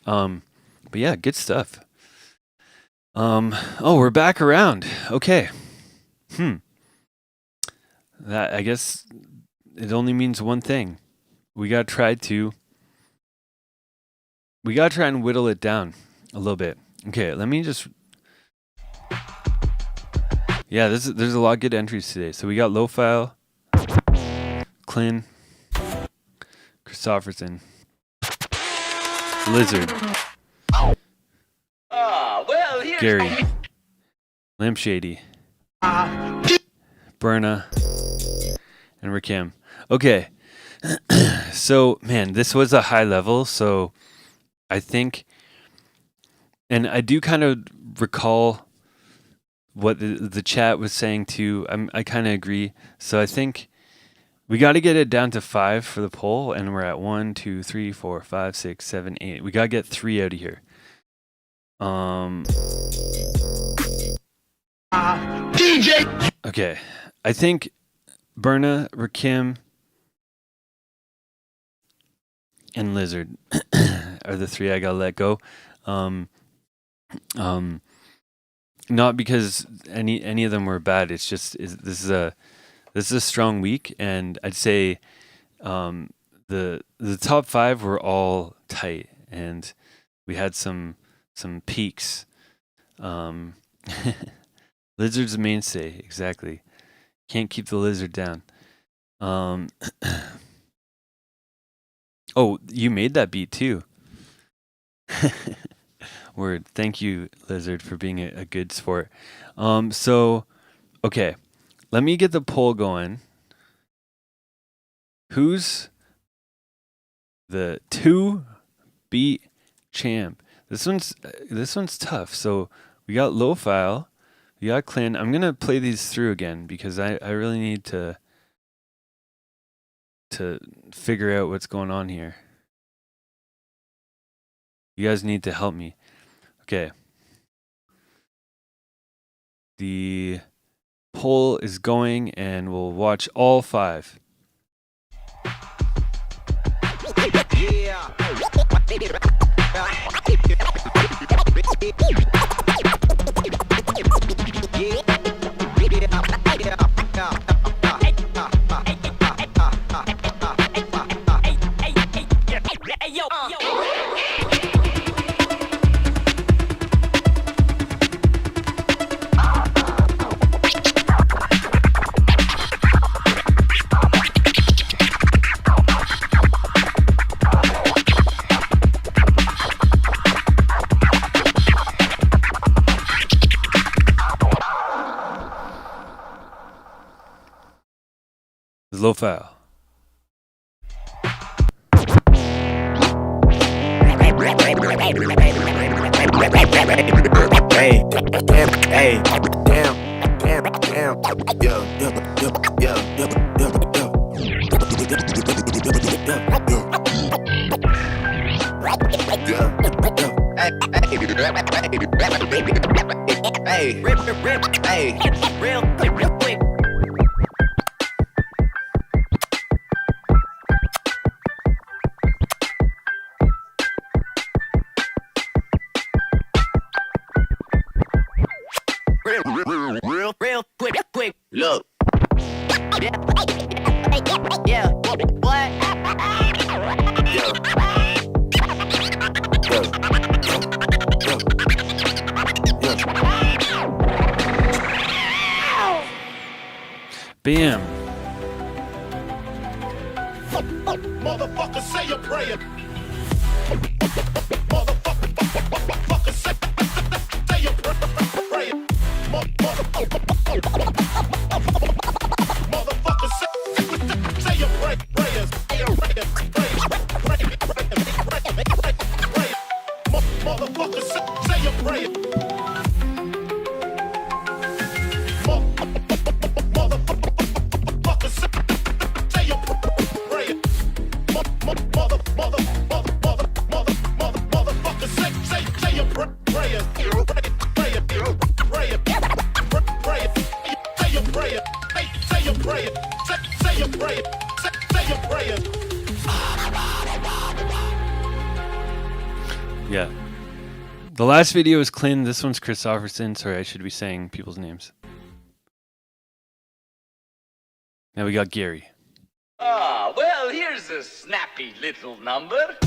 But yeah, good stuff. We're back around. Okay. That, I guess it only means one thing. We gotta try and whittle it down a little bit. Okay, let me just. Yeah, there's a lot of good entries today. So we got Low File, Clin, Christofferson, Lizard, Gary, Lampshady, Berna, and Rakim. Okay. So, man, this was a high level. So I think, and I do kind of recall what the chat was saying too. I kind of agree. So I think we got to get it down to 5 for the poll, and we're at 1, 2, 3, 4, 5, 6, 7, 8. We got to get 3 out of here. DJ. Okay. I think Berna, Rakim, and Lizard are the 3 I gotta let go. Not because any of them were bad. It's just this is a strong week, and I'd say the top 5 were all tight, and we had some peaks. Lizard's a mainstay, exactly. Can't keep the lizard down. Oh, you made that beat too. Word. Thank you, Lizard, for being a good sport. So, okay. Let me get the poll going. Who's the 2 beat champ? This one's tough. So we got Low File. We got Clin. I'm gonna play these through again because I really need to figure out what's going on here. You guys need to help me. Okay. The poll is going, and we'll watch all 5. low file. Hey, hey, damn, hey, real quick. Real quick, look. Yeah, what? Bam. Motherfucker, say a prayer. Motherfucker, say a prayer. Motherfucker, say your prayers. Motherfucker, say your prayer. Motherfucker, say your prayer. Motherfucker, say your prayer. Yeah. The last video was Clint. This one's Christopherson. Sorry, I should be saying people's names. Now we got Gary. Ah, well, here's a snappy little number.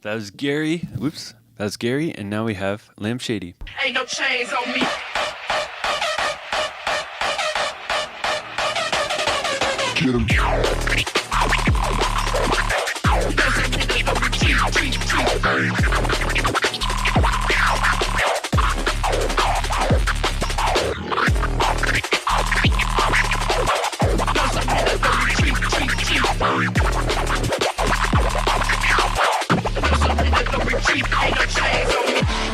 That was Gary. Whoops. That was Gary. And now we have Lamb Shady. Ain't no chains on me. Get him.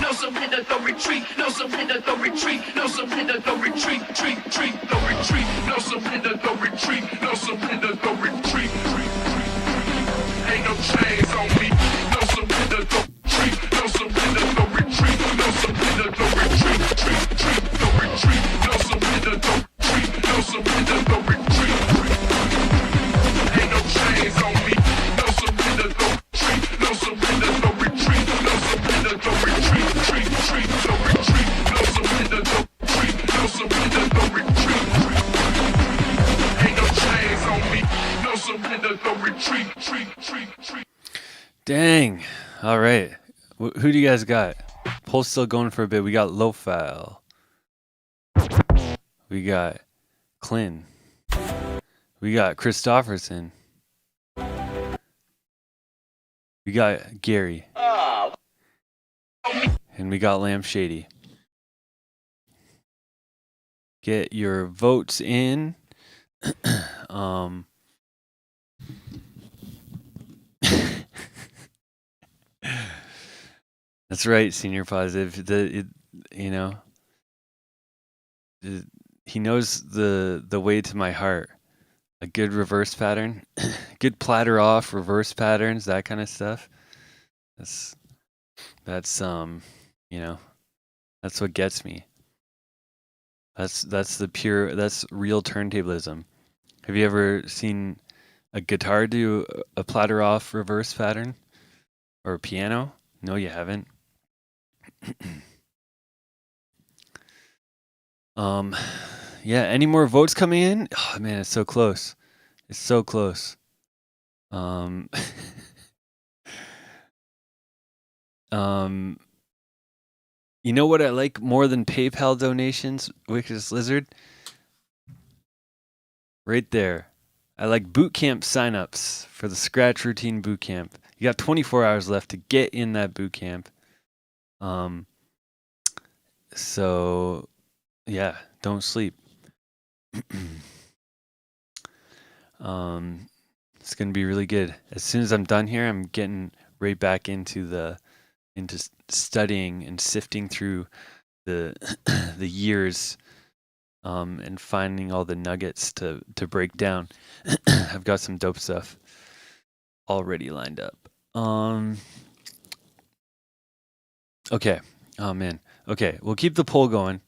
No surrender, no retreat. No surrender, no retreat. No surrender, no retreat. Treat, no retreat. No surrender, no retreat. No surrender, no retreat. Ain't no chains on me. No surrender, no retreat. No surrender, no retreat. No surrender, no retreat. Treat, no retreat. No surrender, no retreat. No surrender, no retreat. Ain't no chains on me. No surrender, no retreat. No surrender, no retreat. No surrender, no retreat. Treat, no retreat. No surrender, no retreat. No surrender, no retreat. Ain't no chains on me. No surrender, no retreat. Dang. All right. Who do you guys got? Poll's still going for a bit. We got Low File. We got Clint. We got Christopherson. We got Gary. And we got Lamb Shady. Get your votes in. That's right, Senior Positive. He knows the way to my heart. A good reverse pattern, good platter off reverse patterns, that kind of stuff. That's you know, that's what gets me. That's real turntablism. Have you ever seen a guitar do a platter off reverse pattern or a piano? No, you haven't. um, yeah. Any more votes coming in? Oh man, it's so close. It's so close. Um, um, you know what I like more than PayPal donations, Wicked Lizard? Right there. I like boot camp signups for the Scratch Routine boot camp. You got 24 hours left to get in that boot camp. So yeah, don't sleep. It's gonna be really good. As soon as I'm done here, I'm getting right back into studying and sifting through the the years, and finding all the nuggets to break down. I've got some dope stuff already lined up. Okay. Oh man. Okay, we'll keep the poll going.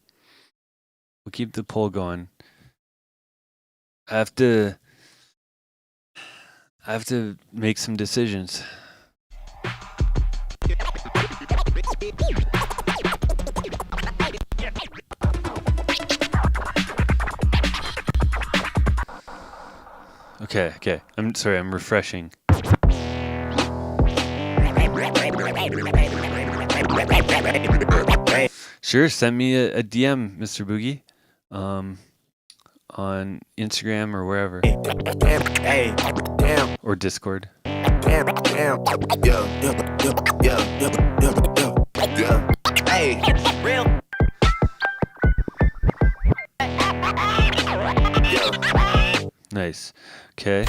I have to make some decisions. Okay. I'm sorry, I'm refreshing. Sure, send me a DM, Mr. Boogie, on Instagram or wherever, Hey, damn, or Discord. damn, yeah. Hey, real. Nice. Okay.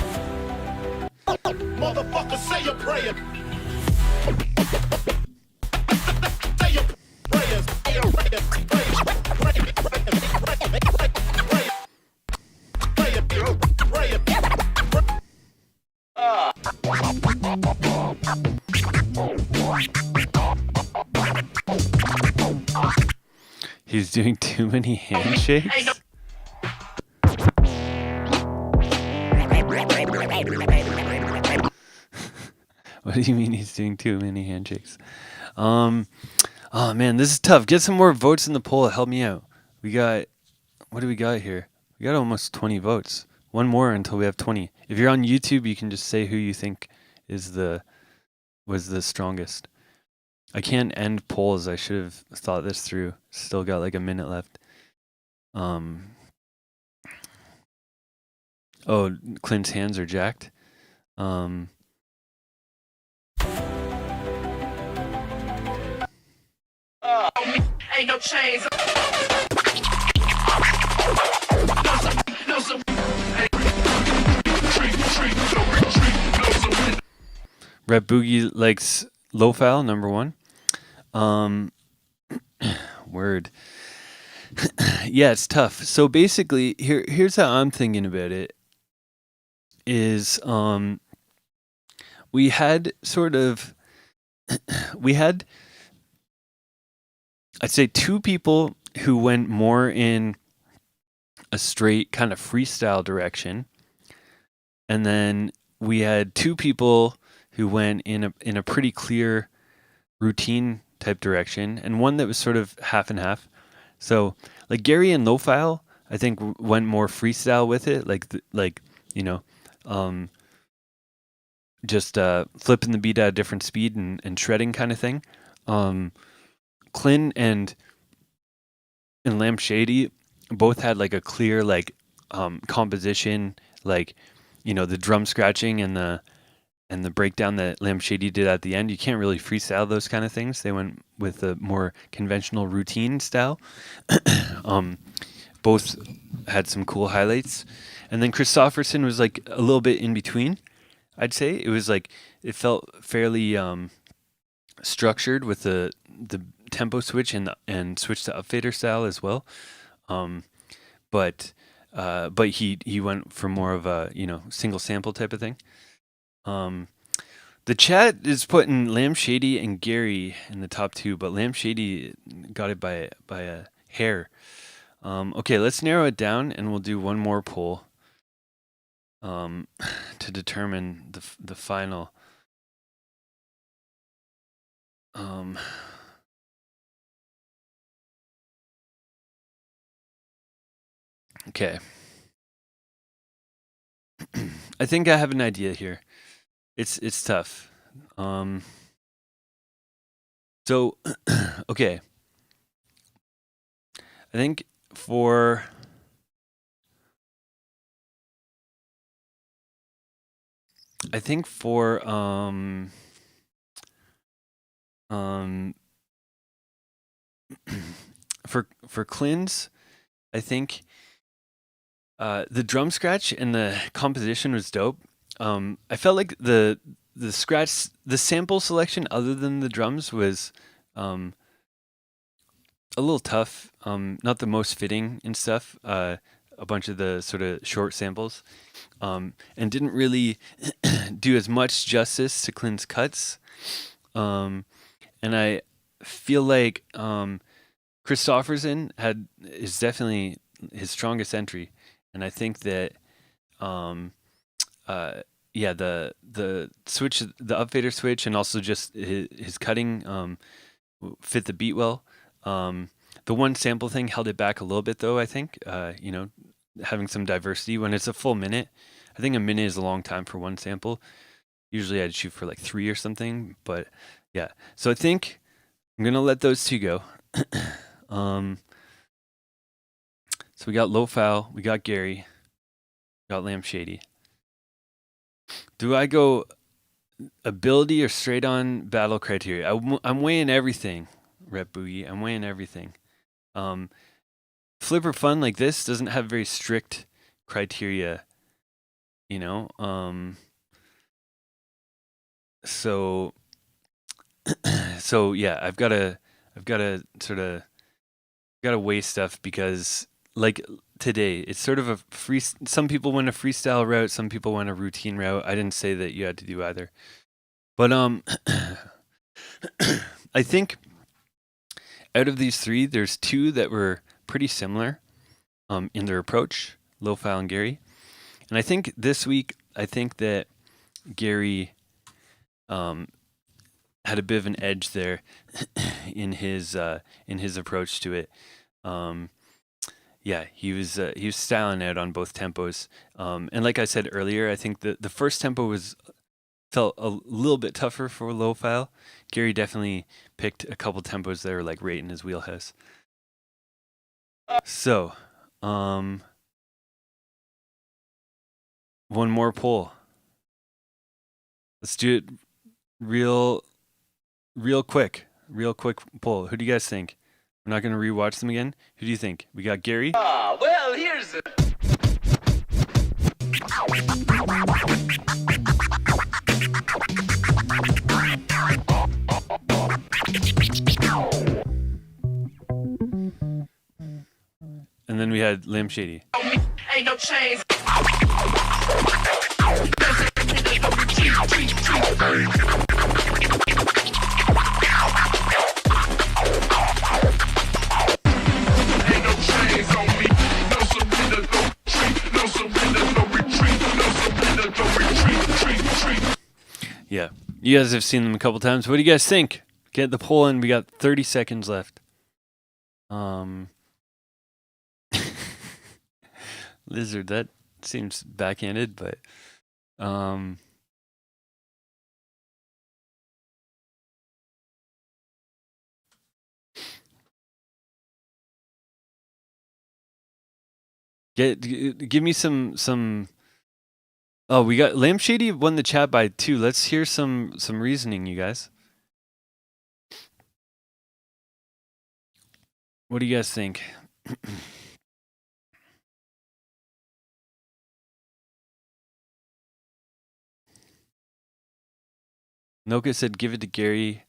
Motherfucker, say your prayer. Say your prayers. Say your He's doing too many handshakes? What do you mean he's doing too many handshakes? Oh man, this is tough. Get some more votes in the poll. Help me out. What do we got here? We got almost 20 votes. One more until we have 20. If you're on YouTube, you can just say who you think was the strongest. I can't end polls. I should have thought this through. Still got like a minute left. Oh, Clint's hands are jacked. Ain't no chains. Red Boogie likes low file, number one. Word. Yeah, it's tough. So basically, here's how I'm thinking about it. Is we had I'd say two people who went more in a straight kind of freestyle direction, and then we had two people who went in a pretty clear routine type direction, and one that was sort of half and half. So like Gary and Lo-File, I think went more freestyle with it, just flipping the beat at a different speed and shredding kind of thing. Clint and Lamp Shady both had like a clear composition, the drum scratching and the breakdown that Lamp Shady did at the end. You can't really freestyle those kind of things. They went with a more conventional routine style. Both had some cool highlights. And then Christofferson was like a little bit in between, I'd say. It was like, it felt fairly structured with the tempo switch and switch to upfader style as well. But he went for more of a, single sample type of thing. The chat is putting Lamb Shady and Gary in the top two, but Lamb Shady got it by a hair. Okay, let's narrow it down, and we'll do one more poll to determine the final. Okay. I think I have an idea here. It's tough. So okay. I think for for Clins, I think the drum scratch and the composition was dope. I felt like the sample selection other than the drums was a little tough. Not the most fitting and stuff. A bunch of the sort of short samples, and didn't really do as much justice to Clint's cuts. And I feel like Christofferson is definitely his strongest entry, and I think that yeah, the switch, the upfader switch, and also just his cutting fit the beat well. The one sample thing held it back a little bit, though. I think having some diversity when it's a full minute. I think a minute is a long time for one sample. Usually I'd shoot for like 3 or something, but yeah. So I think I'm gonna let those two go. So we got Low Foul, we got Gary, we got Lamb Shady. Do I go ability or straight on battle criteria? I'm weighing everything, Rep Boogie. I'm weighing everything. Flipper fun like this doesn't have very strict criteria, you know. So yeah, I've got to sort of weigh stuff because like today it's sort of a free. Some people went a freestyle route, some people went a routine route. I didn't say that you had to do either, but I think out of these three, there's two that were pretty similar in their approach, Low File and Gary. And I think this week, I think that Gary had a bit of an edge there in his approach to it. Yeah, he was styling out on both tempos. And like I said earlier, I think the first tempo felt a little bit tougher for Low File. Gary definitely picked a couple tempos that were like right in his wheelhouse. So, one more poll. Let's do it real quick poll. Who do you guys think? We're not going to rewatch them again. Who do you think? We got Gary. Well, here's it. And then we had Lamb Shady. Ain't no chains. Yeah, you guys have seen them a couple times. What do you guys think? Get the poll in. We got 30 seconds left. Lizard, that seems backhanded, but give me some. Oh, we got Lamb Shady won the chat by 2. Let's hear some reasoning, you guys. What do you guys think? Noka said, "Give it to Gary."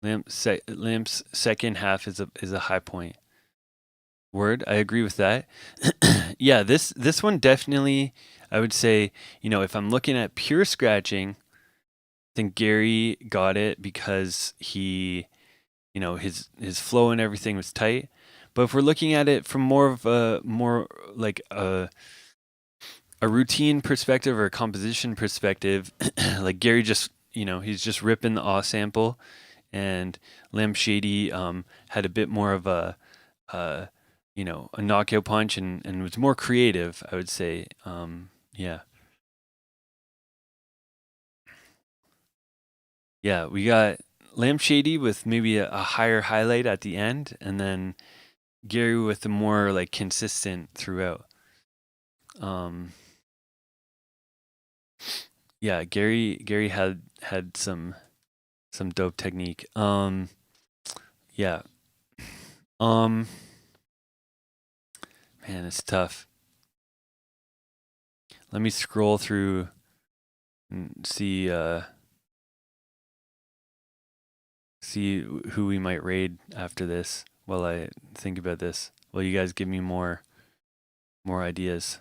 Lamp's second half is a high point. Word, I agree with that. Yeah, this one definitely, I would say, if I'm looking at pure scratching, think Gary got it because he, his flow and everything was tight. But if we're looking at it from more like a routine perspective or a composition perspective, like Gary just, he's just ripping the awe sample, and Lamb Shady had a bit more of a knockout punch and was more creative, I would say. Yeah. Yeah, we got Lamb Shady with maybe a higher highlight at the end, and then Gary with the more like consistent throughout. Yeah, Gary had some dope technique. Yeah. Man, it's tough. Let me scroll through and see who we might raid after this while I think about this. Well, you guys give me more ideas.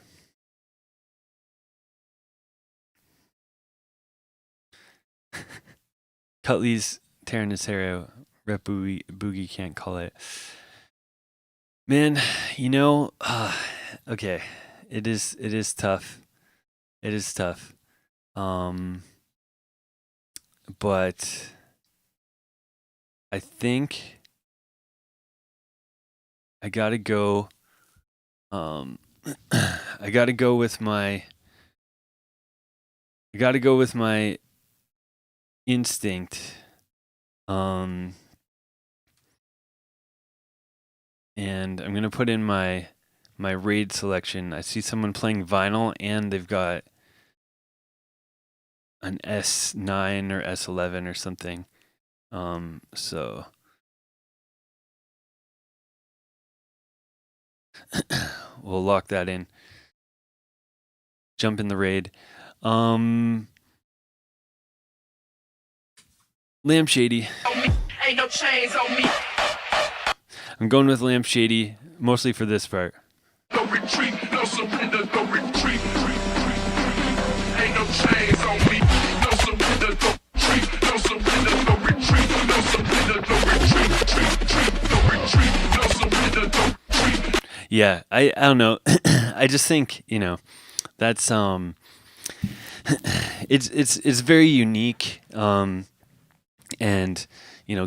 Cutley's tearing his hair out. Rep Boogie can't call it. Man, okay. It is tough. It is tough. But I think I gotta go. I gotta go with my instinct. And I'm gonna put in my raid selection. I see someone playing vinyl, and they've got an S9 or S11 or something. So we'll lock that in. Jump in the raid. Lamb Shady. Ain't no chains on me. I'm going with Lamb Shady, mostly for this part. No retreat, no surrender, no retreat. Ain't no chains on me. No surrender, no retreat. No surrender, no retreat. No surrender, no retreat. No retreat, no surrender, no retreat. Yeah, I don't know. I just think, that's it's very unique. And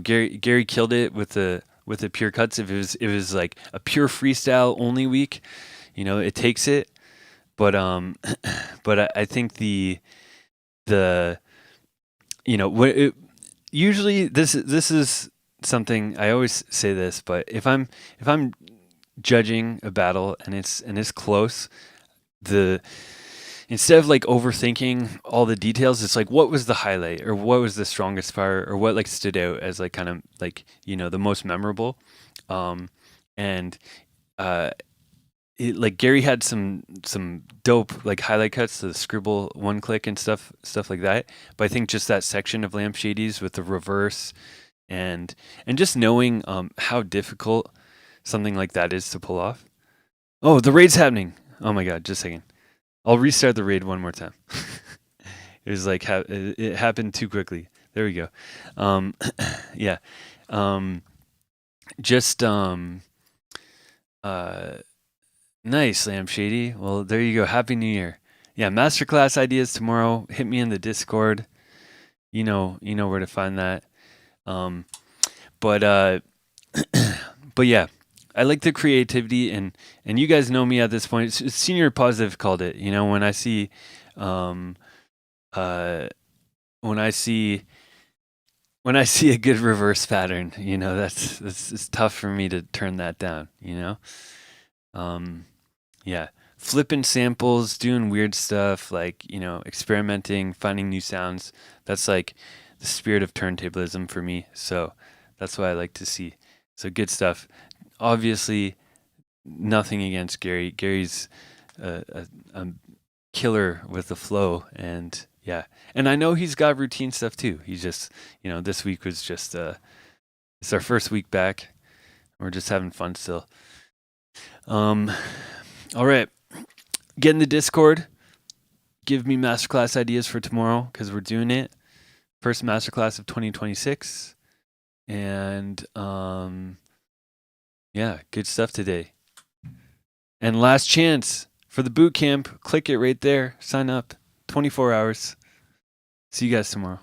Gary killed it with the pure cuts. If it was like a pure freestyle only week, it takes it. But I think usually this is something I always say this, but if I'm judging a battle and it's close, instead of like overthinking all the details, it's like, what was the highlight, or what was the strongest part, or what like stood out as like kind of like the most memorable. Like Gary had some dope like highlight cuts to the scribble one click and stuff like that. But I think just that section of Lamp Shady's with the reverse and just knowing how difficult something like that is to pull off. Oh, the raid's happening. Oh my god, just a second. I'll restart the raid one more time. It was like it happened too quickly. There we go. Yeah. Nice, Lamb Shady. Well, there you go. Happy New Year. Yeah, masterclass ideas tomorrow. Hit me in the Discord. You know where to find that. But yeah, I like the creativity, and you guys know me at this point. Senior Positive called it. When I see, when I see a good reverse pattern, that's it's tough for me to turn that down. Yeah, flipping samples, doing weird stuff, like experimenting, finding new sounds. That's like the spirit of turntablism for me. So that's what I like to see. So good stuff. Obviously, nothing against Gary. Gary's a killer with the flow, and yeah. And I know he's got routine stuff too. He's just, this week was just it's our first week back. We're just having fun still. All right, get in the Discord. Give me masterclass ideas for tomorrow, because we're doing it. first masterclass of 2026. And yeah, good stuff today. And last chance for the boot camp. Click it right there. Sign up. 24 hours. See you guys tomorrow.